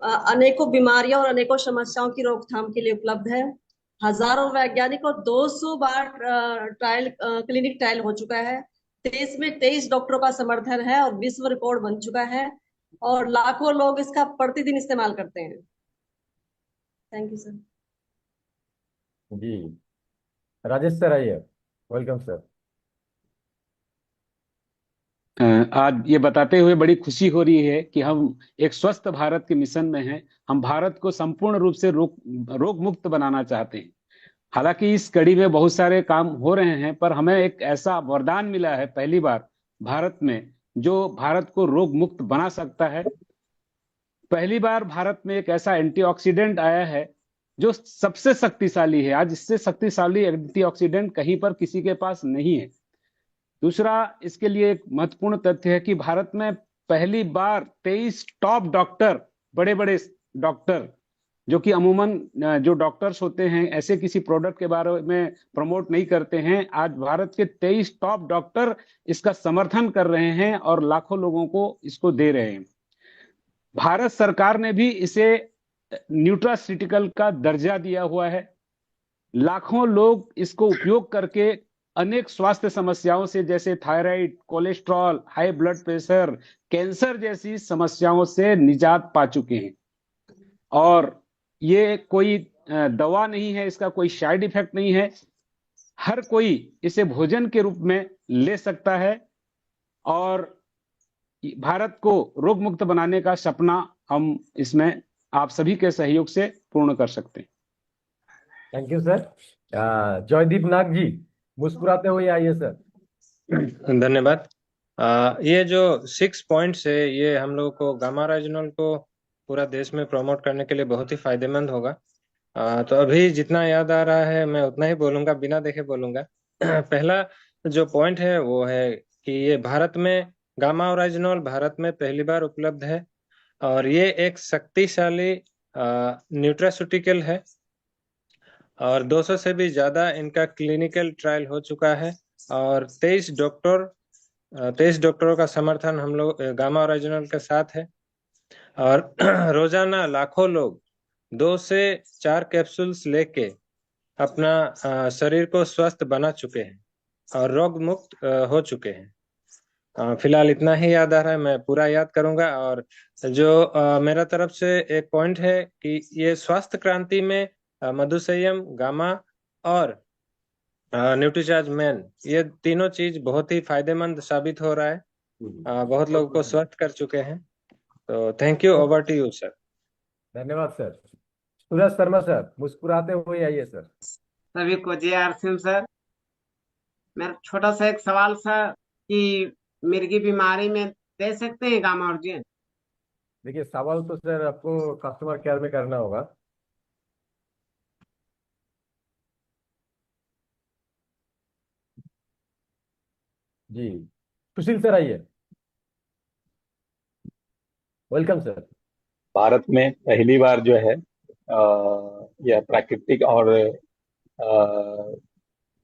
अनेकों बीमारियों और अनेकों समस्याओं की रोकथाम के लिए उपलब्ध है। हजारों वैज्ञानिकों 200 बार क्लिनिक ट्रायल हो चुका है। देश में 23 डॉक्टरों का समर्थन है और विश्व रिकॉर्ड बन चुका है, और लाखों लोग इसका प्रतिदिन इस्तेमाल करते हैं। Thank you sir. जी राजेश सर आइए। Welcome sir. आज ये बताते हुए बड़ी खुशी हो रही है कि हम एक स्वस्थ भारत के मिशन में हैं। हम भारत को संपूर्ण रूप से रोग मुक्त बनाना चाहते हैं। हालांकि इस कड़ी में बहुत सारे काम हो रहे हैं, पर हमें एक ऐसा वरदान मिला है पहली बार भारत में, जो भारत को रोग मुक्त बना सकता है। पहली बार भारत में एक ऐसा एंटीऑक्सीडेंट आया है जो सबसे शक्तिशाली है। आज इससे शक्तिशाली एंटीऑक्सीडेंट कहीं पर किसी के पास नहीं है। दूसरा, इसके लिए एक महत्वपूर्ण तथ्य है कि भारत में पहली बार 23 टॉप डॉक्टर, बड़े बड़े डॉक्टर, जो कि अमूमन जो डॉक्टर्स होते हैं ऐसे किसी प्रोडक्ट के बारे में प्रमोट नहीं करते हैं, आज भारत के 23 टॉप डॉक्टर इसका समर्थन कर रहे हैं और लाखों लोगों को इसको दे रहे हैं। भारत सरकार ने भी इसे न्यूट्रास्यूटिकल का दर्जा दिया हुआ है। लाखों लोग इसको उपयोग करके अनेक स्वास्थ्य समस्याओं से, जैसे thyroid, cholesterol, high blood pressure, cancer जैसी समस्याओं से निजात पा चुके हैं। और ये कोई दवा नहीं है, इसका कोई साइड इफेक्ट नहीं है। हर कोई इसे भोजन के रूप में ले सकता है और भारत को रोग मुक्त बनाने का सपना हम इसमें आप सभी के सहयोग से पूर्ण कर सकते हैं। Thank you sir. Jaydeep Nag ji, मुस्कुराते हुए आइए सर। धन्यवाद। ये जो 6 पॉइंट्स है, ये हम लोगों को गामा रीजनल को पूरा देश में प्रमोट करने के लिए बहुत ही फायदेमंद होगा। तो अभी जितना याद आ रहा है मैं उतना ही बोलूंगा, बिना देखे बोलूंगा। पहला जो पॉइंट है वो है कि ये भारत में गामा ओरिजिनल भारत में पहली बार उपलब्ध है और ये एक शक्तिशाली न्यूट्रास्यूटिकल है और 200 से भी ज्यादा इनका क्लिनिकल ट्रायल हो चुका है और 23 डॉक्टरों का समर्थन हम लोग गामा ओरिजिनल के साथ है और रोजाना लाखों लोग 2 से 4 कैप्सूल्स लेके अपना शरीर को स्वस्थ बना चुके हैं और रोग मुक्त हो चुके हैं। फिलहाल इतना ही याद आ रहा है, मैं पूरा याद करूंगा। और जो मेरा तरफ से एक पॉइंट है कि ये स्वास्थ्य क्रांति में मधुसंयम, गामा और न्यूट्रीचार्ज मैन, ये तीनों चीज बहुत ही फायदेमंद साबित हो रहा है। बहुत लोगों को स्वस्थ कर चुके हैं। तो thank you, over to you sir. धन्यवाद सर। सूरज शर्मा सर, मुस्कुराते हुए आइए सर। सभी को जय आर सिंह सर। मेरा छोटा सा एक सवाल सर कि मिर्गी बीमारी में दे सकते हैं गामा ओरिजिन? देखिए, सवाल तो सर आपको कस्टमर केयर में करना होगा। जी, सुशील सर आइए। Welcome sir. भारत में पहली बार जो है यह प्राकृतिक और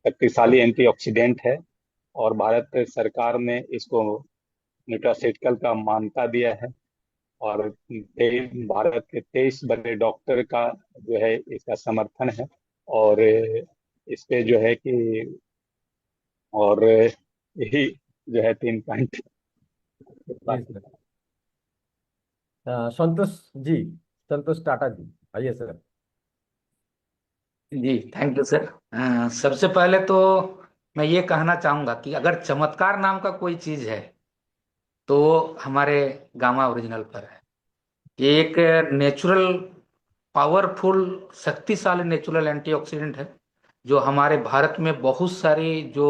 शक्तिशाली एंटीऑक्सीडेंट है और भारत सरकार ने इसको न्यूट्रास्यूटिकल का मान्यता दिया है और भारत के 23 बड़े डॉक्टर का जो है इसका समर्थन है और इस पे जो है कि और यही जो है 3 पॉइंट। संतोष जी, संतोष टाटा जी आइए सर। जी थैंक यू सर। सबसे पहले तो मैं ये कहना चाहूंगा कि अगर चमत्कार नाम का कोई चीज है तो हमारे गामा ओरिजिनल पर है। ये एक नेचुरल, पावरफुल, शक्तिशाली नेचुरल एंटीऑक्सीडेंट है जो हमारे भारत में बहुत सारी जो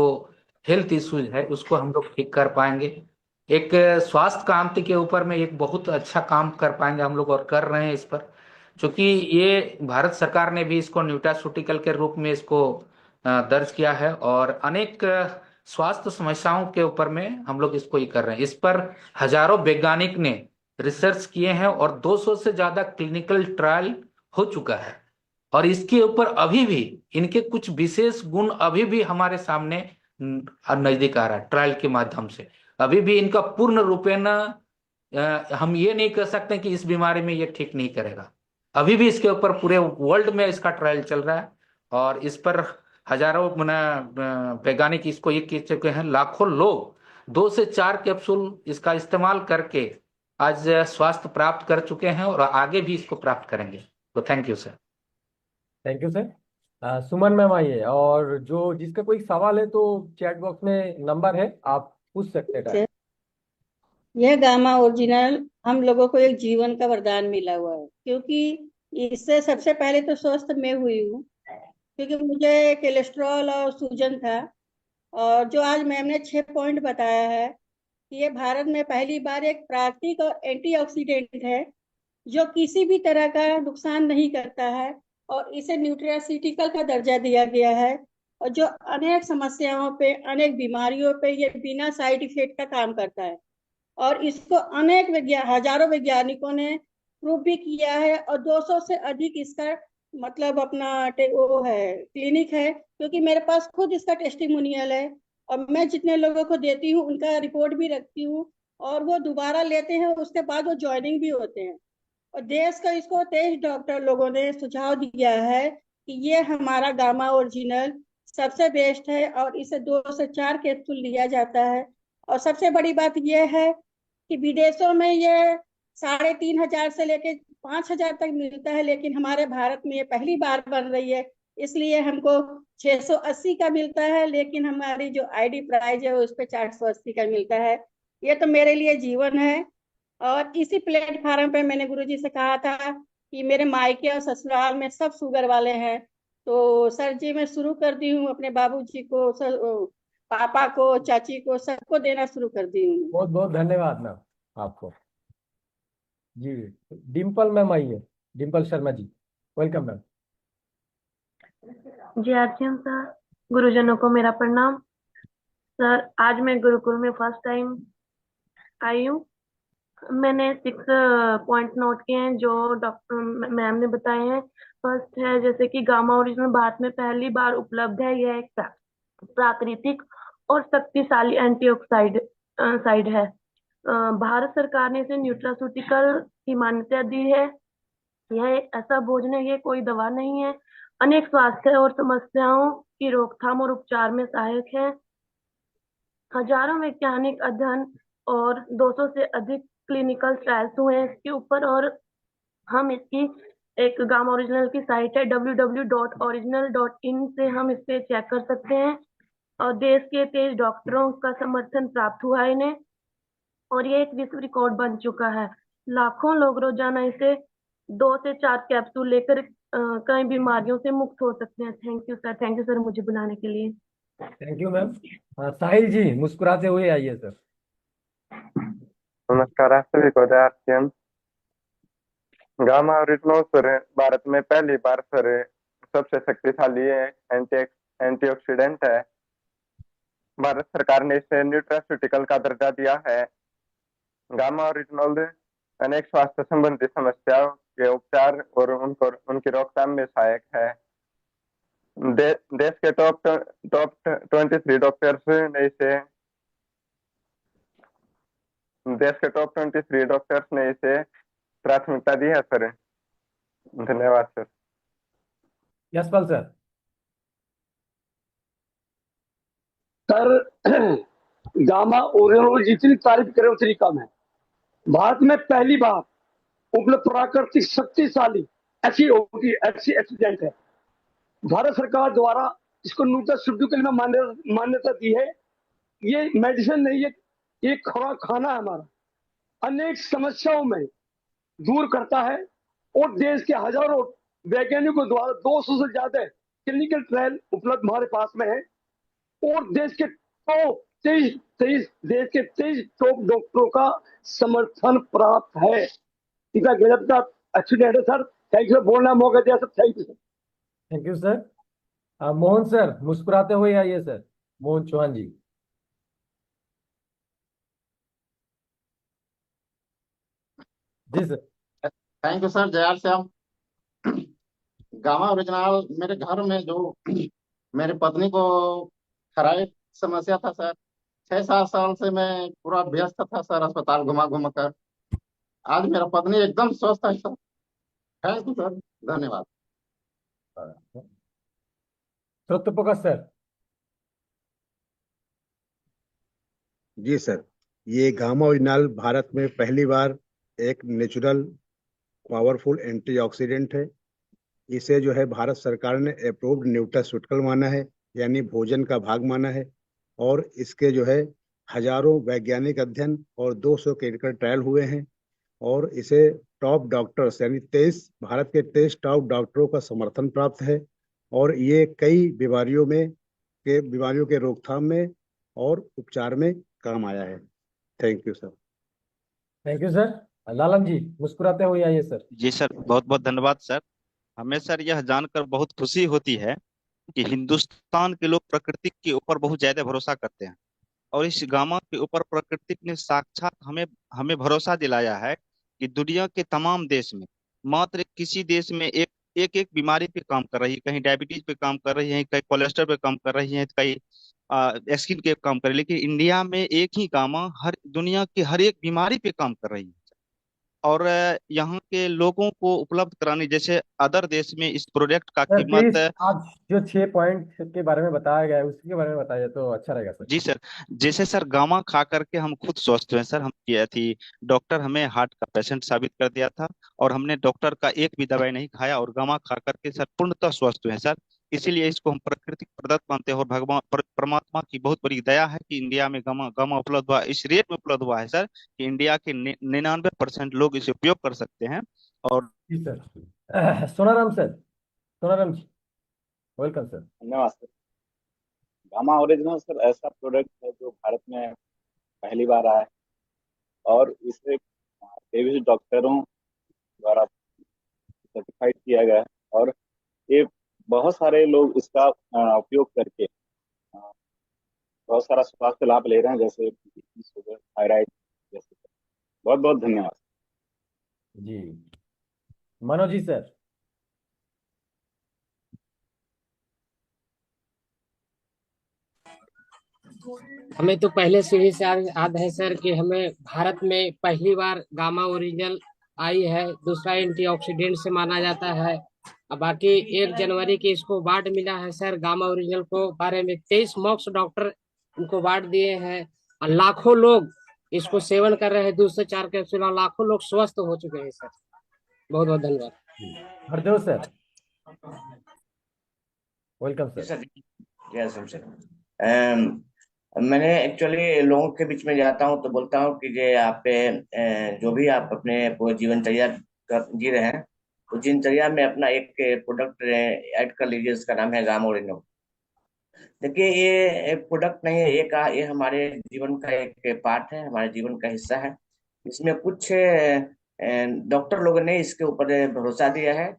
हेल्थ इश्यूज है उसको हम लोग ठीक कर पाएंगे। एक स्वास्थ्य क्रांति के ऊपर में एक बहुत अच्छा काम कर पाएंगे हम लोग और कर रहे हैं इस पर, क्योंकि ये भारत सरकार ने भी इसको न्यूट्रास्यूटिकल के रूप में इसको दर्ज किया है और अनेक स्वास्थ्य समस्याओं के ऊपर में हम लोग इसको ही कर रहे हैं। इस पर हजारों वैज्ञानिक ने रिसर्च किए हैं और 200 से ज्यादा क्लिनिकल ट्रायल हो चुका है और इसके ऊपर अभी भी इनके कुछ विशेष गुण अभी भी हमारे सामने नजदीक आ रहा है ट्रायल के माध्यम से। अभी भी इनका पूर्ण रूपेण हम ये नहीं कह सकते कि इस बीमारी में ये ठीक नहीं करेगा। अभी भी इसके ऊपर पूरे वर्ल्ड में इसका ट्रायल चल रहा है और इस पर हजारों वैज्ञानिक इसको ये कह चुके हैं। लाखों लोग 2 से 4 कैप्सूल इसका इस्तेमाल करके आज स्वास्थ्य प्राप्त कर चुके हैं और आगे भी इसको प्राप्त करेंगे। तो thank you sir. Thank you sir. Suman ma'am आइए, और जो जिसका कोई सवाल है तो चैट बॉक्स में नंबर है, आप पूछ सकते हैं। यह गामा ओरिजिनल हम लोगों को एक जीवन का वरदान मिला हुआ है, क्योंकि इससे सबसे पहले तो स्वस्थ मैं हुई हूँ, क्योंकि मुझे कोलेस्ट्रॉल और सूजन था। और जो आज मैम ने 6 पॉइंट बताया है कि ये भारत में पहली बार एक प्राकृतिक और एंटीऑक्सीडेंट है जो किसी भी तरह का नुकसान नहीं करता है और इसे न्यूट्रास्यूटिकल का दर्जा दिया गया है, और जो अनेक समस्याओं पे, अनेक बीमारियों पे ये बिना साइड इफेक्ट का काम करता है। और इसको अनेक हजारों वैज्ञानिकों ने प्रूव भी किया है, और 200 से अधिक इसका मतलब अपना वो है क्लिनिक है, क्योंकि मेरे पास खुद इसका टेस्टिमोनियल है, और मैं जितने लोगों को देती हूँ उनका रिपोर्ट भी रखती हूँ, और वो दोबारा लेते हैं, उसके बाद वो ज्वाइनिंग भी होते हैं। और देश का इसको 23 डॉक्टर लोगों ने सुझाव दिया है कि ये हमारा गामा ओरिजिनल सबसे बेस्ट है, और इसे 2 से 4 कैप्सूल लिया जाता है। और सबसे बड़ी बात यह है कि विदेशों में ये 3,500 से लेके 5,000 तक मिलता है, लेकिन हमारे भारत में ये पहली बार बन रही है, इसलिए हमको 680 का मिलता है, लेकिन हमारी जो आईडी प्राइस है उस पे 480 का मिलता है। ये तो मेरे लिए जीवन है। और इसी प्लेटफार्म पे मैंने गुरुजी से कहा था कि मेरे मायके और ससुराल में सब शुगर वाले हैं, तो सर जी मैं शुरू कर दी हूँ, अपने बाबूजी को, पापा को, चाची को, सबको देना शुरू कर दी हूँ। बहुत बहुत धन्यवाद मैम आपको। जी डिम्पल मैम आइए, डिम्पल शर्मा जी, वेलकम मैम। जी आर्यन सर, गुरुजनों को मेरा प्रणाम। सर आज मैं गुरुकुल में फर्स्ट टाइम आई हूँ। मैंने 6 पॉइंट नोट किए हैं जो डॉक्टर मैम ने बताए हैं। फर्स्ट है जैसे कि गामा ओरिजिनल भारत में पहली बार उपलब्ध है। यह एक प्राकृतिक और शक्तिशाली एंटीऑक्साइड है। भारत सरकार ने इसे न्यूट्रास्यूटिकल की मान्यता दी है। यह एक ऐसा भोजन है, ये कोई दवा नहीं है। अनेक स्वास्थ्य और समस्याओं की रोकथाम और उपचार में सहायक है। हजारों वैज्ञानिक अध्ययन और 200 से अधिक क्लिनिकल ट्रायल्स हुए हैं इसके ऊपर। और हम इसकी एक गामा ओरिजिनल की साइट है www.original.in से हम इस पे चेक कर सकते हैं। और देश के 23 डॉक्टरों का समर्थन प्राप्त हुआ है इन्हें, और ये एक विश्व रिकॉर्ड बन चुका है। लाखों लोग रोजाना इसे 2 से 4 कैप्सूल लेकर कई बीमारियों से मुक्त हो सकते हैं। थैंक यू सर मुझे बुलाने के लिए। Thank you ma'am. Sahil ji मुस्कुराते हुए आइए सर। नमस्कार सभी को। गामा ओरिजिनल सर भारत में पहली बार सर सबसे शक्तिशाली एंटीऑक्सीडेंट है। भारत सरकार ने इसे न्यूट्रास्यूटिकल का दर्जा दिया है। गामा ओरिजिनल अनेक स्वास्थ्य संबंधी समस्याओं के उपचार और उनकी रोकथाम में सहायक है। देश के टॉप 23 डॉक्टर्स ने इसे प्राथमिकता दी है सर। धन्यवाद sir. Yashpal sir. Sir gamma original जितनी तारीफ करें उतनी कम है। भारत में पहली बार उपलब्ध प्राकृतिक शक्तिशाली ऐसी एक्सीडेंट है। भारत सरकार द्वारा इसको न्यूट्रास्यूटिकल में मान्यता दी है। ये मेडिसिन नहीं है, ये खाना है हमारा। अनेक समस्याओं में दूर करता है, और देश के हजारों वैज्ञानिकों द्वारा 200 से ज्यादा क्लिनिकल ट्रायल उपलब्ध हमारे पास में है। और देश के टॉप 23 टॉप डॉक्टरों का समर्थन प्राप्त है। इनका गजब का एक्सीडेंट है सर। थैंक यू, बोलना मौका दिया sir. Thank you sir. Thank you sir. Mohan sir मुस्कुराते हुए आइए सर। मोहन चौहान जी। जी sir. Thank you sir. Jayal Shyam. गामा ओरिजिनल मेरे घर में जो मेरी पत्नी को थायराइड समस्या था सर, 6-7 साल से मैं पूरा व्यस्त था सर, अस्पताल घुमा घुमा कर। आज मेरा पत्नी एकदम स्वस्थ है सर। Thank you sir. धन्यवाद। सत्यप्रकाश सर। जी सर, ये गामा ओरिजिनल भारत में पहली बार एक नेचुरल पावरफुल एंटीऑक्सीडेंट है। इसे जो है भारत सरकार ने अप्रूव्ड न्यूट्रास्यूटिकल माना है, यानी भोजन का भाग माना है। और इसके जो है हजारों वैज्ञानिक अध्ययन और 200 क्लिनिकल ट्रायल हुए हैं। और इसे टॉप डॉक्टर्स यानी 23 भारत के 23 टॉप डॉक्टरों का समर्थन प्राप्त है। और ये कई बीमारियों के रोकथाम में और उपचार में काम आया है। Thank you sir. Thank you sir. लालन जी मुस्कुराते हुए आइए सर। जी सर, बहुत बहुत धन्यवाद सर। हमें सर यह जानकर बहुत खुशी होती है कि हिंदुस्तान के लोग प्रकृति के ऊपर बहुत ज्यादा भरोसा करते हैं, और इस गामा के ऊपर प्रकृति ने साक्षात हमें हमें भरोसा दिलाया है कि दुनिया के तमाम देश में मात्र किसी देश में एक एक एक बीमारी पे काम कर रही है। कहीं डायबिटीज पे काम कर रही है, कहीं कोलेस्ट्रॉल पे काम कर रही है, कहीं स्किन के काम कर रही है, लेकिन इंडिया में एक ही गामा हर दुनिया की हर एक बीमारी पे काम कर रही है। और यहाँ के लोगों को उपलब्ध कराने, जैसे अदर देश में इस प्रोडक्ट का सर कीमत प्लीज आज जो 6 पॉइंट के बारे में बताया गया है उसके बारे में बताइए तो अच्छा रहेगा सर। जी सर, जैसे सर गामा खा करके हम खुद स्वस्थ हुए सर। हम किया थी, डॉक्टर हमें हार्ट का पेशेंट साबित कर दिया था, और हमने डॉक्टर का एक भी दवाई नहीं खाया और गामा खा करके सर पूर्णतः स्वस्थ हुए हैं सर। इसीलिए इसको हम प्राकृतिक प्रदत्त मानते हैं, और भगवान परमात्मा की बहुत बड़ी दया है कि इंडिया में गामा गामा उपलब्ध हुआ, इस रेट में उपलब्ध हुआ है सर कि इंडिया के 99% लोग इसे उपयोग कर सकते हैं। और जी सर। सोनाराम सर, सोनाराम जी, वेलकम सर। धन्यवाद सर। गामा ओरिजिनल सर ऐसा प्रोडक्ट है जो भारत में पहली बार आया है, और इसे 23 डॉक्टरों द्वारा सर्टिफाइड किया गया है, और ये बहुत सारे लोग इसका उपयोग करके बहुत सारा स्वास्थ्य लाभ ले रहे हैं, जैसे शुगर, थायराइड जैसे। बहुत बहुत धन्यवाद जी। मनोज जी सर। हमें तो पहले से ही याद है सर कि हमें भारत में पहली बार गामा ओरिजिनल आई है, दूसरा एंटीऑक्सीडेंट से माना जाता है। अब बाकी 1 जनवरी की इसको अवार्ड मिला है सर गामा ओरिजिनल को बारे में 23 मॉक्स डॉक्टर इनको अवार्ड दिए हैं, और लाखों लोग इसको सेवन कर रहे हैं, 2 से 4 कैप्सूल, और लाखों लोग स्वस्थ हो चुके हैं सर। बहुत बहुत धन्यवाद। हरदेव सर, वेलकम जी सर। सर। जय सर। मैंने एक्चुअली लोगों के बीच में जाता हूँ तो बोलता हूँ कि ये आप जो भी आप अपने पूरे जीवनचर्या जी रहे हैं, उस दिनचर्या में अपना एक प्रोडक्ट ऐड कर लीजिए, इसका नाम है गामा ओरिजिनल। देखिए ये एक प्रोडक्ट नहीं है, ये हमारे जीवन का एक पार्ट है, हमारे जीवन का हिस्सा है। इसमें कुछ डॉक्टर लोगों ने इसके ऊपर भरोसा दिया है,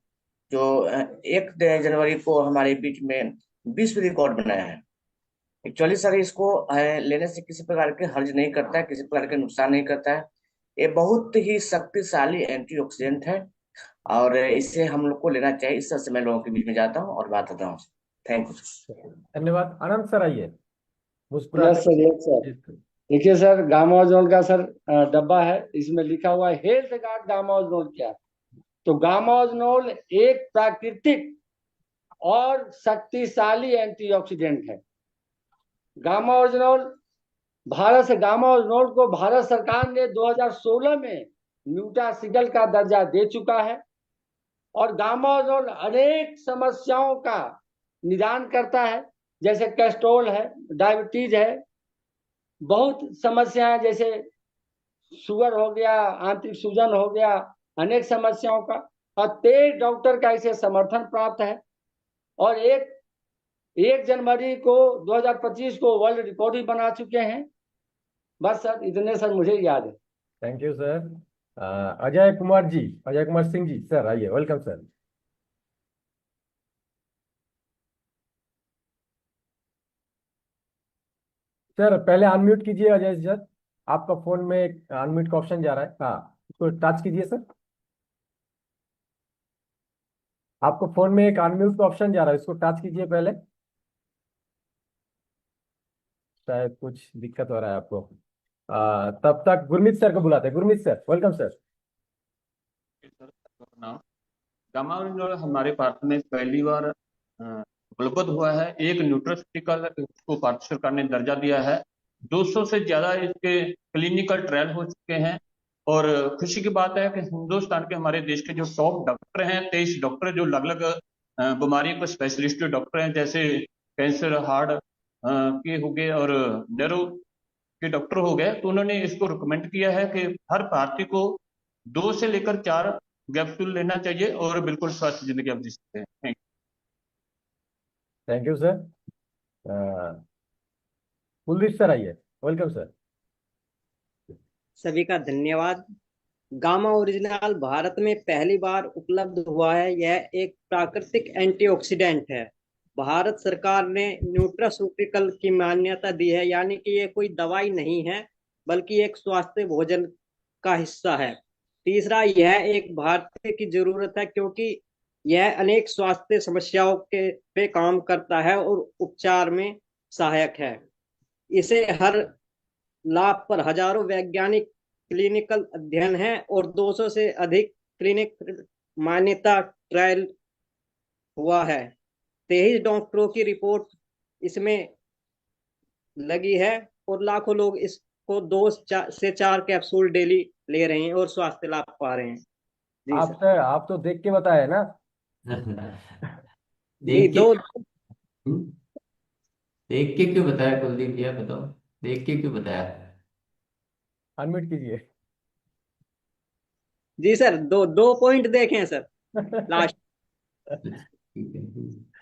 जो 1 जनवरी को हमारे बीच में विश्व रिकॉर्ड बनाया है। एक्चुअली सर इसको लेने से किसी प्रकार के हर्ज नहीं करता है, किसी प्रकार के नुकसान नहीं करता है। ये बहुत ही शक्तिशाली एंटीऑक्सीडेंट है, और इसे हम लोग को लेना चाहिए। इस तरह से मैं लोगों के बीच में जाता हूँ और बात करता हूँ। Thank you. धन्यवाद। आनंद सर आइए यस मुस्कुराते सर, यस सर। देखिए सर, गामा ओरिजिनल का सर डब्बा है, इसमें लिखा हुआ है हेल्थ गार्ड गामा ओरिजिनल क्या। तो गामा ओरिजिनल एक प्राकृतिक और शक्तिशाली एंटीऑक्सीडेंट है। गामा ओरिजिनल गामा ओरिजिनल को भारत सरकार ने 2016 में न्यूट्रासिकल का दर्जा दे चुका है, और गामा ओरिजिनल अनेक समस्याओं का निदान करता है, जैसे कोलेस्ट्रॉल है, डायबिटीज है, बहुत समस्याएं जैसे शुगर हो गया, आंतरिक सूजन हो गया, अनेक समस्याओं का। और 23 डॉक्टर का इसे समर्थन प्राप्त है, और 1 जनवरी को 2025 को वर्ल्ड रिकॉर्ड भी बना चुके हैं। बस सर इतने सर मुझे याद है। Thank you sir. Ajay Kumar ji, Ajay Kumar Singh ji sir आइए, वेलकम सर। सर पहले अनम्यूट कीजिए अजय जी सर, आपका फोन में अनम्यूट का ऑप्शन जा रहा है, हाँ उसको टच कीजिए सर। आपको फोन में एक अनम्यूट का ऑप्शन जा रहा है, इसको टच कीजिए पहले, शायद कुछ दिक्कत हो रहा है आपको। तब तक गुरमीत सर को बुलाते हैं। Gurmeet sir, welcome sir. Gamma original हमारे भारत में पहली बार उपलब्ध हुआ है। एक न्यूट्रास्यूटिकल को भारत सरकार ने दर्जा दिया है। 200 से ज्यादा इसके क्लिनिकल ट्रायल हो चुके हैं, और खुशी की बात है कि हिंदुस्तान के हमारे देश के जो टॉप डॉक्टर हैं, 23 डॉक्टर जो अलग अलग बीमारी के स्पेशलिस्ट डॉक्टर हैं, जैसे कैंसर, हार्ट के हो गए और न्यूरो के डॉक्टर हो गए, तो उन्होंने इसको रिकमेंड किया है कि हर भारतीय को 2 से लेकर 4 कैप्सूल लेना चाहिए और बिल्कुल स्वस्थ जिंदगी आप जी सकते हैं। Thank you sir. Kuldeep sir आइए, वेलकम सर। सभी का धन्यवाद। गामा ओरिजिनल भारत में पहली बार उपलब्ध हुआ है। यह एक प्राकृतिक एंटीऑक्सीडेंट है। भारत सरकार ने न्यूट्रास्यूटिकल की मान्यता दी है, यानी कि ये कोई दवाई नहीं है बल्कि एक स्वास्थ्य भोजन का हिस्सा है। तीसरा, यह एक भारतीय की जरूरत है क्योंकि यह अनेक स्वास्थ्य समस्याओं के पे काम करता है और उपचार में सहायक है। इसे हर लाभ पर हजारों वैज्ञानिक क्लिनिकल अध्ययन है और 200 से अधिक क्लिनिक मान्यता ट्रायल हुआ है। 23 डॉक्टरों की रिपोर्ट इसमें लगी है और लाखों लोग इसको 2 से 4 कैप्सूल डेली ले रहे हैं और स्वास्थ्य लाभ पा रहे हैं। जी आप सर। सर आप तो देख के बताए ना। जी देख के दो देख के क्यों बताया कुलदीप भैया, बताओ, देख के क्यों बताया? अनम्यूट कीजिए। जी सर, दो दो पॉइंट देखे हैं सर, लास्ट ठीक है।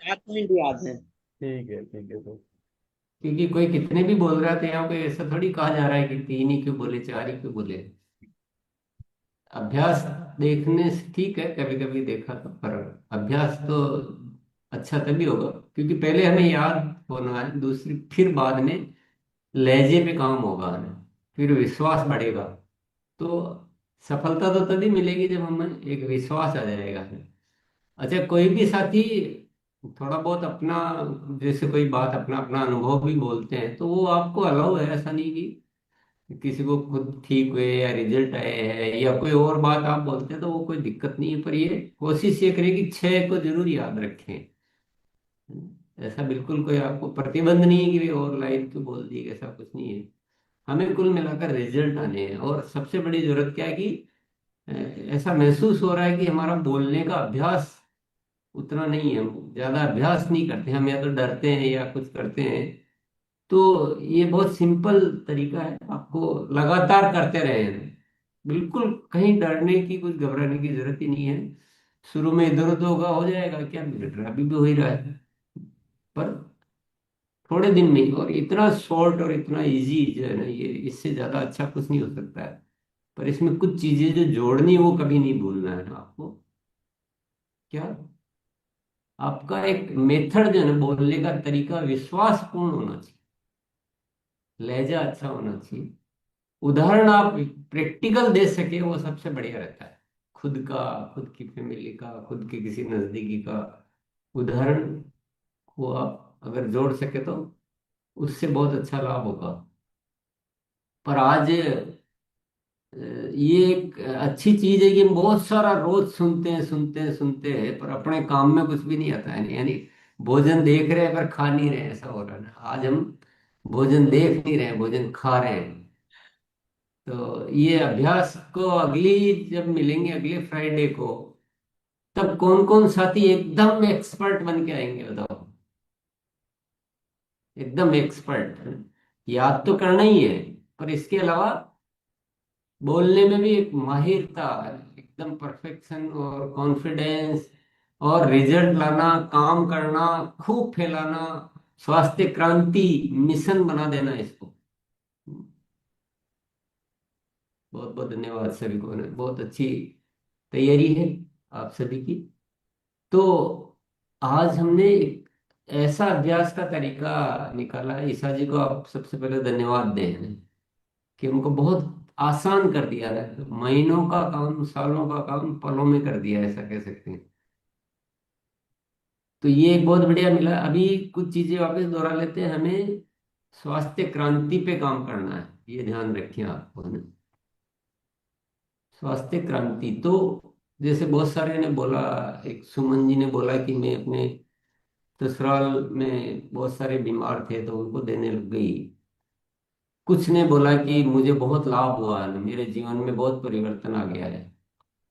4 पॉइंट याद है। ठीक है ठीक है। तो क्योंकि कोई कितने भी बोल रहा था, यहाँ पे ऐसा थोड़ी कहा जा रहा है कि 3 ही क्यों बोले, 4 ही क्यों बोले। अभ्यास देखने से ठीक है, कभी कभी देखा तो, पर अभ्यास तो अच्छा तभी होगा क्योंकि पहले हमें याद होना है, दूसरी फिर बाद में लहजे पे काम होगा हमें, फिर विश्वास बढ़ेगा। तो सफलता तो तभी मिलेगी जब हमें एक विश्वास आ जाएगा हमें। अच्छा, कोई भी साथी थोड़ा बहुत अपना, जैसे कोई बात अपना अपना अनुभव भी बोलते हैं तो वो आपको अलाउ है, ऐसा नहीं कि किसी को खुद ठीक हुए या रिजल्ट आए हैं या कोई और बात आप बोलते हैं तो वो कोई दिक्कत नहीं है, पर ये कोशिश ये करें कि 6 को जरूर याद रखें। ऐसा बिल्कुल कोई आपको प्रतिबंध नहीं है कि भाई और लाइन क्यों बोल दी, ऐसा कुछ नहीं है। हमें कुल मिलाकर रिजल्ट आने हैं और सबसे बड़ी जरूरत क्या है कि अ, ऐसा महसूस हो रहा है कि हमारा बोलने का अभ्यास उतना नहीं है, हम ज्यादा अभ्यास नहीं करते, हम या तो डरते हैं या कुछ करते हैं। तो ये बहुत सिंपल तरीका है, आपको लगातार करते रहे। बिल्कुल कहीं डरने की, कुछ घबराने की जरूरत ही नहीं है। शुरू में इधर उधर होगा, हो जाएगा, क्या बिगड़ रहा है, अभी भी हो ही रहा है, पर थोड़े दिन में। और इतना शॉर्ट और इतना इजी जो है ना, ये इससे ज्यादा अच्छा कुछ नहीं हो सकता है। पर इसमें कुछ चीजें जो जोड़नी है वो कभी नहीं भूलना है आपको। क्या आपका एक मेथड जो है ना, बोलने का तरीका विश्वासपूर्ण होना चाहिए, लहजा अच्छा होना चाहिए, उदाहरण आप प्रैक्टिकल दे सके, वो सबसे बढ़िया रहता है। खुद का, खुद की फैमिली का, खुद के किसी नजदीकी का उदाहरण को आप अगर जोड़ सके तो उससे बहुत अच्छा लाभ होगा। पर आज ये एक अच्छी चीज है कि हम बहुत सारा रोज सुनते हैं सुनते हैं सुनते हैं, पर अपने काम में कुछ भी नहीं आता है। यानी भोजन देख रहे हैं पर खा नहीं रहे हैं, ऐसा हो रहा है ना। आज हम भोजन देख नहीं रहे हैं, भोजन खा रहे हैं। तो ये अभ्यास को अगली जब मिलेंगे अगले फ्राइडे को, तब कौन कौन साथी एकदम एक्सपर्ट बन के आएंगे बताओ? एकदम एक्सपर्ट। याद तो करना ही है, पर इसके अलावा बोलने में भी एक माहिरता, एकदम परफेक्शन और कॉन्फिडेंस और रिजल्ट लाना, काम करना, खूब फैलाना, स्वास्थ्य क्रांति मिशन बना देना इसको। बहुत बहुत धन्यवाद सभी को, बहुत अच्छी तैयारी है आप सभी की। तो आज हमने एक ऐसा अभ्यास का तरीका निकाला है। ईसा जी को आप सबसे पहले धन्यवाद दें कि उनको बहुत आसान कर दिया है, महीनों का काम, सालों का काम पलों में कर दिया, ऐसा कह सकते हैं। तो ये एक बहुत बढ़िया मिला। अभी कुछ चीजें वापस दोहरा लेते हैं। हमें स्वास्थ्य क्रांति पे काम करना है, ये ध्यान रखिए आपको, है ना। स्वास्थ्य क्रांति तो जैसे बहुत सारे ने बोला, एक सुमन जी ने बोला कि मैं अपने ससुराल में बहुत सारे बीमार थे तो उनको देने लग गई। कुछ ने बोला कि मुझे बहुत लाभ हुआ है, मेरे जीवन में बहुत परिवर्तन आ गया है।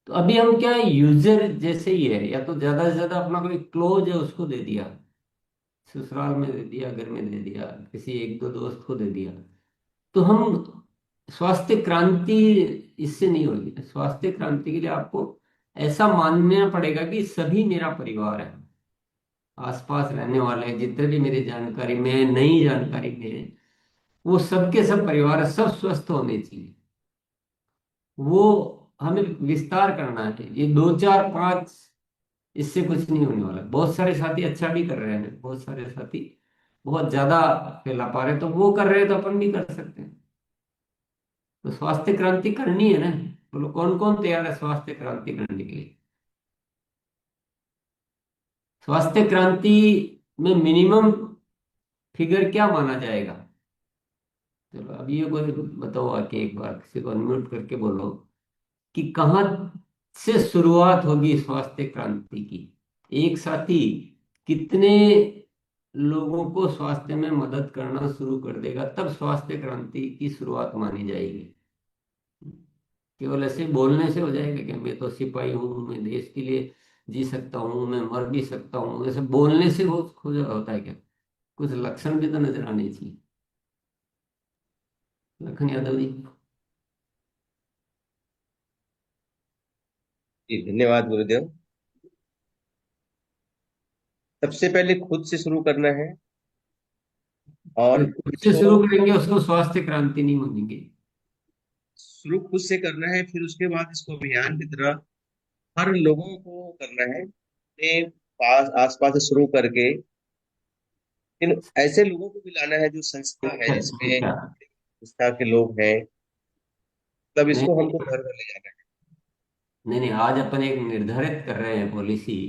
तो अभी हम क्या है, यूजर जैसे ही है, या तो ज्यादा से ज्यादा अपना कोई क्लोज है उसको दे दिया, ससुराल में दे दिया, घर में दे दिया, किसी एक दो दोस्त को दे दिया। तो हम स्वास्थ्य क्रांति इससे नहीं होगी। स्वास्थ्य क्रांति के लिए आपको ऐसा मानना पड़ेगा कि सभी मेरा परिवार है, आसपास रहने वाले जितने भी मेरी जानकारी में, नई जानकारी में है, वो सबके सब परिवार है, सब स्वस्थ होने चाहिए। वो हमें विस्तार करना है। ये 2 4 5 इससे कुछ नहीं होने वाला। बहुत सारे साथी अच्छा भी कर रहे हैं, बहुत सारे साथी बहुत ज्यादा फैला पा रहे हैं, तो वो कर रहे हैं तो अपन भी कर सकते हैं। तो स्वास्थ्य क्रांति करनी है ना। बोलो कौन कौन तैयार है स्वास्थ्य क्रांति करने के लिए? स्वास्थ्य क्रांति में मिनिमम फिगर क्या माना जाएगा? चलो अभी ये कोई बताओ आके, एक बार किसी को अनम्यूट करके बोलो कि कहाँ से शुरुआत होगी स्वास्थ्य क्रांति की। एक साथी कितने लोगों को स्वास्थ्य में मदद करना शुरू कर देगा, तब स्वास्थ्य क्रांति की शुरुआत मानी जाएगी। केवल ऐसे बोलने से हो जाएगा कि मैं तो सिपाही हूँ, मैं देश के लिए जी सकता हूँ, मैं मर भी सकता हूँ, ऐसे बोलने से होता है क्या? कुछ लक्षण भी तो नजर आने चाहिए। लखन यादव जी। जी धन्यवाद गुरुदेव। सबसे पहले खुद से शुरू करना है और खुद से इसको शुरू करेंगे उसको स्वास्थ्य क्रांति नहीं मानेंगे। शुरू खुद से करना है, फिर उसके बाद इसको अभियान की तरह हर लोगों को करना है। अपने पास आसपास से शुरू करके इन ऐसे लोगों को भी लाना है जो संस्था है, जिसमें अच्छा, संस्था के लोग हैं, तब नहीं इसको हमको घर घर ले जाना है। नहीं नहीं, आज अपन एक निर्धारित कर रहे हैं पॉलिसी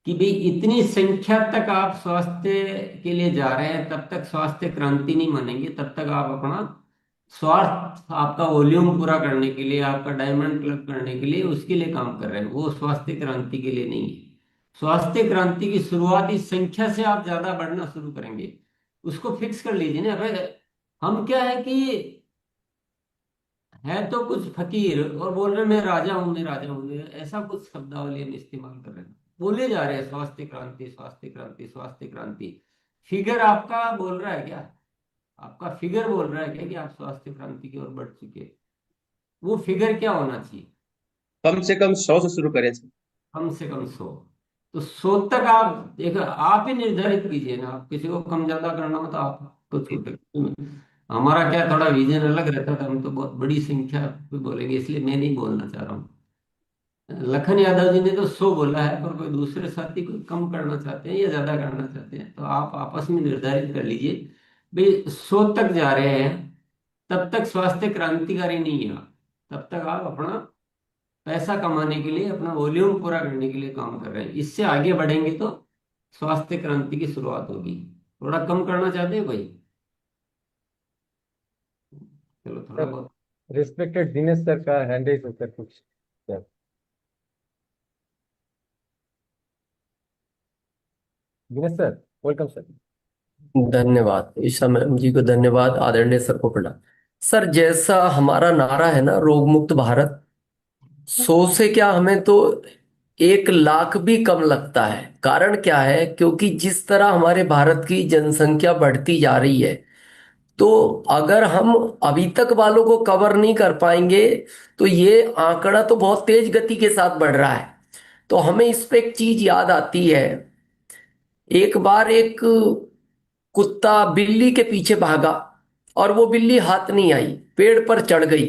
कि भाई इतनी संख्या तक आप स्वास्थ्य के लिए जा रहे हैं, तब तक स्वास्थ्य क्रांति नहीं मानेंगे। तब तक आप अपना स्वार्थ, आपका वॉल्यूम पूरा करने के लिए, आपका डायमंड क्लब करने के लिए, उसके लिए काम कर रहे हैं। वो स्वास्थ्य क्रांति के लिए नहीं है। स्वास्थ्य क्रांति की शुरुआत इस संख्या से आप ज्यादा बढ़ना शुरू करेंगे, उसको फिक्स कर लीजिए ना। अबे हम क्या है कि है तो कुछ फकीर और बोल रहे मैं राजा हूं, मैं राजा हूं, ऐसा कुछ शब्दावली हम इस्तेमाल कर रहे हैं। बोले जा रहे हैं स्वास्थ्य क्रांति, स्वास्थ्य क्रांति, स्वास्थ्य क्रांति। फिगर आपका बोल रहा है क्या? आपका फिगर बोल रहा है क्या कि आप स्वास्थ्य क्रांति की ओर बढ़ चुके हैं? वो फिगर क्या होना चाहिए? कम से कम 100 से शुरू करें। कम से कम 100। तो 100 तक आप देखो, आप ही निर्धारित कीजिए ना। आप किसी को कम ज्यादा करना हो तो आप तो छोटे। हमारा क्या थोड़ा विजन अलग रहता था, हम तो बहुत बड़ी संख्या पे बोलेंगे, इसलिए मैं नहीं बोलना चाह रहा हूँ। लखन यादव जी ने तो 100 बोला है, पर कोई दूसरे साथी कोई कम करना चाहते हैं या ज्यादा करना चाहते हैं, तो आप आपस में निर्धारित कर लीजिए भाई 100 तक जा रहे हैं, तब तक स्वास्थ्य क्रांतिकारी नहीं है। तब तक आप अपना पैसा कमाने के लिए, अपना वॉल्यूम पूरा करने के लिए काम कर रहे हैं। इससे आगे बढ़ेंगे तो स्वास्थ्य क्रांति की शुरुआत होगी। थोड़ा कम करना चाहते हैं भाई? चलो थोड़ा बहुत। रिस्पेक्टेड दिनेश सर का हैंड रेज होकर कुछ sir. Dinesh sir, welcome sir. धन्यवाद ईशा मैम जी को, धन्यवाद आदरणीय सर को प्रणाम। सर जैसा हमारा नारा है ना, रोग मुक्त भारत, 100 से क्या हमें तो 1 लाख भी कम लगता है। कारण क्या है? क्योंकि जिस तरह हमारे भारत की जनसंख्या बढ़ती जा रही है, तो अगर हम अभी तक वालों को कवर नहीं कर पाएंगे तो ये आंकड़ा तो बहुत तेज गति के साथ बढ़ रहा है। तो हमें इस पे एक चीज याद आती है। एक बार एक कुत्ता बिल्ली के पीछे भागा और वो बिल्ली हाथ नहीं आई, पेड़ पर चढ़ गई।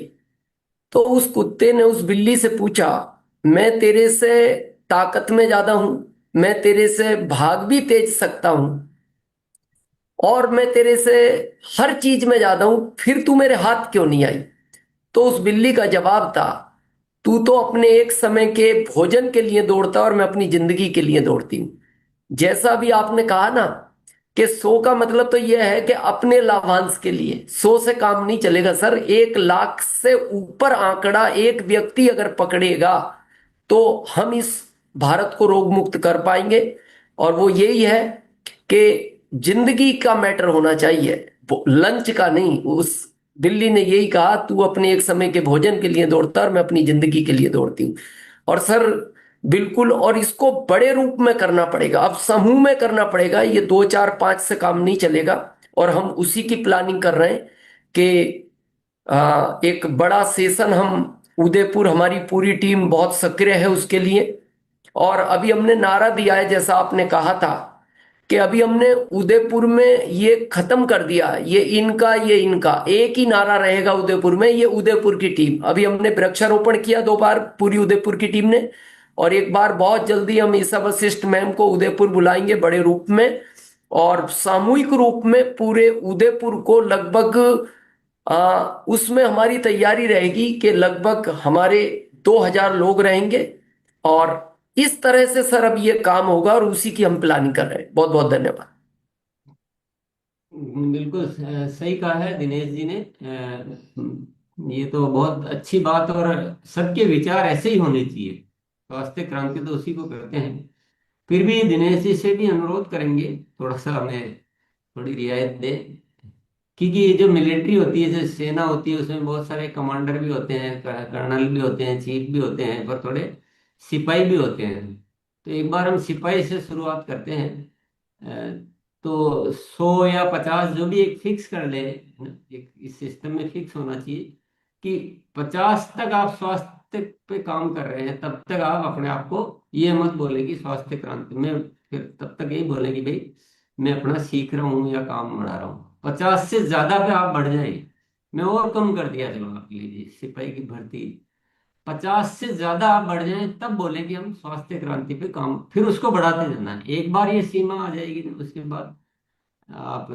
तो उस कुत्ते ने उस बिल्ली से पूछा, मैं तेरे से ताकत में ज्यादा हूं, मैं तेरे से भाग भी तेज सकता हूं, और मैं तेरे से हर चीज में ज्यादा हूं, फिर तू मेरे हाथ क्यों नहीं आई? तो उस बिल्ली का जवाब था, तू तो अपने एक समय के भोजन के लिए दौड़ता और मैं अपनी जिंदगी के लिए दौड़ती हूँ। जैसा भी आपने कहा ना कि 100 का मतलब तो यह है कि अपने लाभांश के लिए। 100 से काम नहीं चलेगा सर। 1 लाख से ऊपर आंकड़ा एक व्यक्ति अगर पकड़ेगा तो हम इस भारत को रोग मुक्त कर पाएंगे। और वो यही है कि जिंदगी का मैटर होना चाहिए, लंच का नहीं। उस बिल्ली ने यही कहा, तू अपने एक समय के भोजन के लिए दौड़ता और मैं अपनी जिंदगी के लिए दौड़ती हूँ। और सर बिल्कुल, और इसको बड़े रूप में करना पड़ेगा, अब समूह में करना पड़ेगा। ये 2 4 5 से काम नहीं चलेगा। और हम उसी की प्लानिंग कर रहे हैं कि एक बड़ा सेशन हम उदयपुर, हमारी पूरी टीम बहुत सक्रिय है उसके लिए। और अभी हमने नारा दिया है, जैसा आपने कहा था कि अभी हमने उदयपुर में ये खत्म कर दिया, ये इनका एक ही नारा रहेगा उदयपुर में, ये उदयपुर की टीम। अभी हमने वृक्षारोपण किया 2 बार पूरी उदयपुर की टीम ने, और एक बार बहुत जल्दी हम ईसा वशिष्ठ मैम को उदयपुर बुलाएंगे बड़े रूप में, और सामूहिक रूप में पूरे उदयपुर को लगभग उसमें हमारी तैयारी रहेगी कि लगभग हमारे 2000 लोग रहेंगे। और इस तरह से सर अब ये काम होगा, और उसी की हम प्लानिंग कर रहे हैं। बहुत बहुत धन्यवाद। बिल्कुल सही कहा है दिनेश जी ने। ये तो बहुत अच्छी बात, और सबके विचार ऐसे ही होने चाहिए। स्वास्थ्य क्रांति तो उसी को कहते हैं। फिर भी दिनेश जी से भी अनुरोध करेंगे थोड़ा सा हमें थोड़ी रियायत दे, क्योंकि ये जो मिलिट्री होती है, जो सेना होती है, उसमें बहुत सारे कमांडर भी होते हैं, कर्नल भी होते हैं, चीफ भी होते हैं, पर थोड़े सिपाही भी होते हैं। तो एक बार हम सिपाही से शुरुआत करते हैं। तो 100 या 50 जो भी एक फिक्स कर ले, एक इस सिस्टम में फिक्स होना चाहिए कि 50 तक आप स्वास्थ्य पे काम कर रहे हैं, तब तक आप अपने आप को ये मत बोले कि स्वास्थ्य क्रांति में, फिर तब तक यही बोले कि भाई मैं अपना सीख रहा हूँ या काम बढ़ा रहा हूँ। 50 से ज्यादा पे आप बढ़ जाए, मैं और कम कर दिया, चलो आप लीजिए सिपाही की भर्ती, 50 से ज्यादा आप बढ़ जाएं तब बोले कि हम स्वास्थ्य क्रांति पे काम, फिर उसको बढ़ाते जाना है। एक बार ये सीमा आ जाएगी ना, उसके बाद आप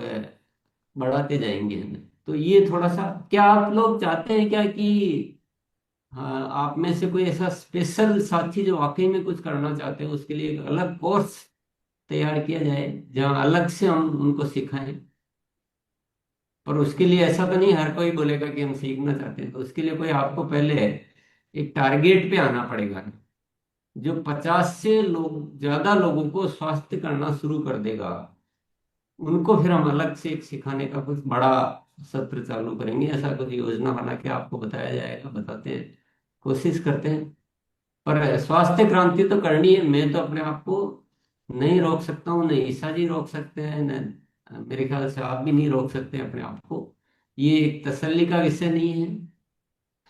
बढ़ाते जाएंगे। तो ये थोड़ा सा, क्या आप लोग चाहते हैं क्या कि हाँ, आप में से कोई ऐसा स्पेशल साथी जो वाकई में कुछ करना चाहते हैं, उसके लिए एक अलग कोर्स तैयार किया जाए जहाँ अलग से हम उनको सिखाएं? पर उसके लिए ऐसा तो नहीं हर कोई बोलेगा कि हम सीखना चाहते हैं, तो उसके लिए कोई आपको पहले एक टारगेट पे आना पड़ेगा, जो 50 से लोग ज्यादा लोगों को स्वास्थ्य करना शुरू कर देगा। उनको फिर हम अलग से एक सिखाने का कुछ बड़ा सत्र चालू करेंगे। ऐसा कुछ योजना बना के आपको बताया जाएगा, बताते हैं, कोशिश करते हैं। पर स्वास्थ्य क्रांति तो करनी है। मैं तो अपने आप को नहीं रोक सकता हूँ, न ईसा जी रोक सकते हैं, न मेरे ख्याल से आप भी नहीं रोक सकते अपने आप को। ये एक तसल्ली का विषय नहीं है।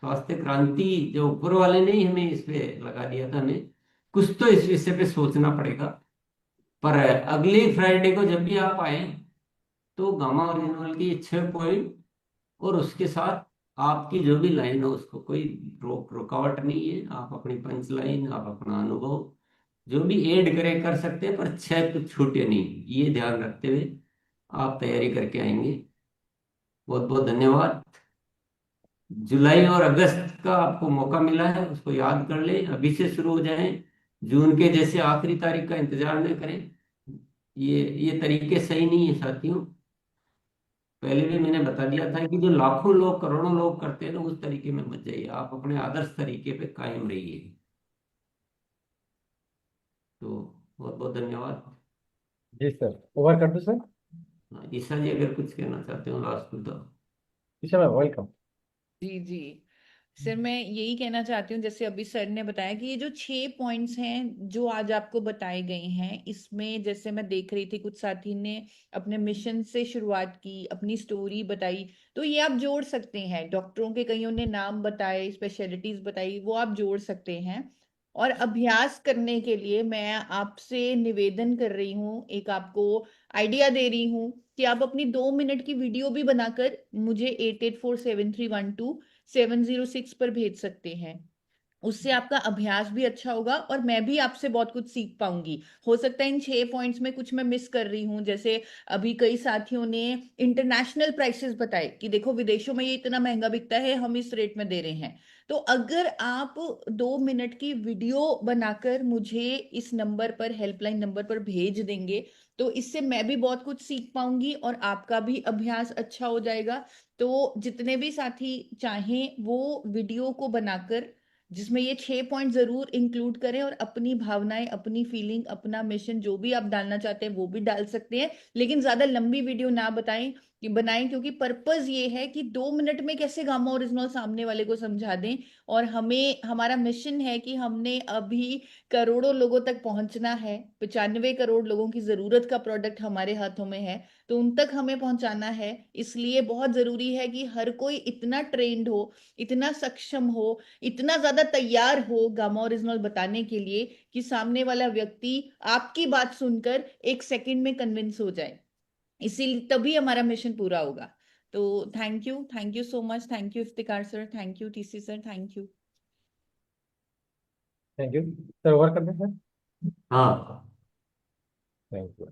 स्वास्थ्य क्रांति जो ऊपर वाले ने ही हमें इस पे लगा दिया था, हमें कुछ तो इस विषय पे सोचना पड़ेगा। पर अगले फ्राइडे को जब भी आप आए, तो गामा ओरिजिनल की 6 पॉइंट और उसके साथ आपकी जो भी लाइन हो, उसको कोई रुकावट नहीं है। आप अपनी पंच लाइन, आप अपना अनुभव जो भी ऐड करे कर सकते हैं, पर 6 कुछ छूटे नहीं, ये ध्यान रखते हुए आप तैयारी करके आएंगे। बहुत बहुत धन्यवाद। जुलाई और अगस्त का आपको मौका मिला है, उसको याद कर ले, अभी से शुरू हो जाएं। जून के जैसे आखिरी तारीख का इंतजार न करें। ये तरीके सही नहीं है साथियों। पहले भी मैंने बता दिया था कि जो लाखों लोग, करोड़ों लोग करते हैं ना, उस तरीके में मत जाइए। आप अपने आदर्श तरीके पे कायम रहिए। तो बहुत बहुत धन्यवाद। जी सर, ओवर कर दो सर। ईसा जी अगर कुछ कहना चाहते हो लास्ट में तो। ईसा मैम वेलकम। जी जी सर, मैं यही कहना चाहती हूँ, जैसे अभी सर ने बताया कि ये जो 6 पॉइंट्स हैं जो आज आपको बताए गए हैं, इसमें जैसे मैं देख रही थी कुछ साथी ने अपने मिशन से शुरुआत की, अपनी स्टोरी बताई, तो ये आप जोड़ सकते हैं। डॉक्टरों के कईयों ने नाम बताए, स्पेशलिटीज बताई, वो आप जोड़ सकते हैं। और अभ्यास करने के लिए मैं आपसे निवेदन कर रही हूँ, एक आपको आइडिया दे रही हूँ कि आप अपनी 2 मिनट की वीडियो भी बनाकर मुझे 8847312706 पर भेज सकते हैं। उससे आपका अभ्यास भी अच्छा होगा और मैं भी आपसे बहुत कुछ सीख पाऊंगी। हो सकता है इन 6 पॉइंट्स में कुछ मैं मिस कर रही हूँ, जैसे अभी कई साथियों ने इंटरनेशनल प्राइसेस बताए कि देखो विदेशों में ये इतना महंगा बिकता है, हम इस रेट में दे रहे हैं। तो अगर आप 2 मिनट की वीडियो बनाकर मुझे इस नंबर पर, हेल्पलाइन नंबर पर भेज देंगे, तो इससे मैं भी बहुत कुछ सीख पाऊंगी और आपका भी अभ्यास अच्छा हो जाएगा। तो जितने भी साथी चाहें वो वीडियो को बनाकर, जिसमें ये 6 पॉइंट जरूर इंक्लूड करें, और अपनी भावनाएं, अपनी फीलिंग, अपना मिशन जो भी आप डालना चाहते हैं वो भी डाल सकते हैं, लेकिन ज्यादा लंबी वीडियो ना बताएं। कि बनाएं, क्योंकि पर्पस ये है कि 2 मिनट में कैसे गामा ओरिजिनल सामने वाले को समझा दें। और हमें, हमारा मिशन है कि हमने अभी करोड़ों लोगों तक पहुंचना है, 95 करोड़ लोगों की जरूरत का प्रोडक्ट हमारे हाथों में है, तो उन तक हमें पहुंचाना है। इसलिए बहुत जरूरी है कि हर कोई इतना ट्रेंड हो, इतना सक्षम हो, इतना ज्यादा तैयार हो गामा ओरिजिनल बताने के लिए कि सामने वाला व्यक्ति आपकी बात सुनकर 1 सेकंड में कन्विंस हो जाए। इसीलिए तभी हमारा मिशन पूरा होगा। तो thank you so much, thank you Iftikhar sir, thank you TC sir, thank you. Thank you sir. Over कर दें सर। हाँ थैंक यू।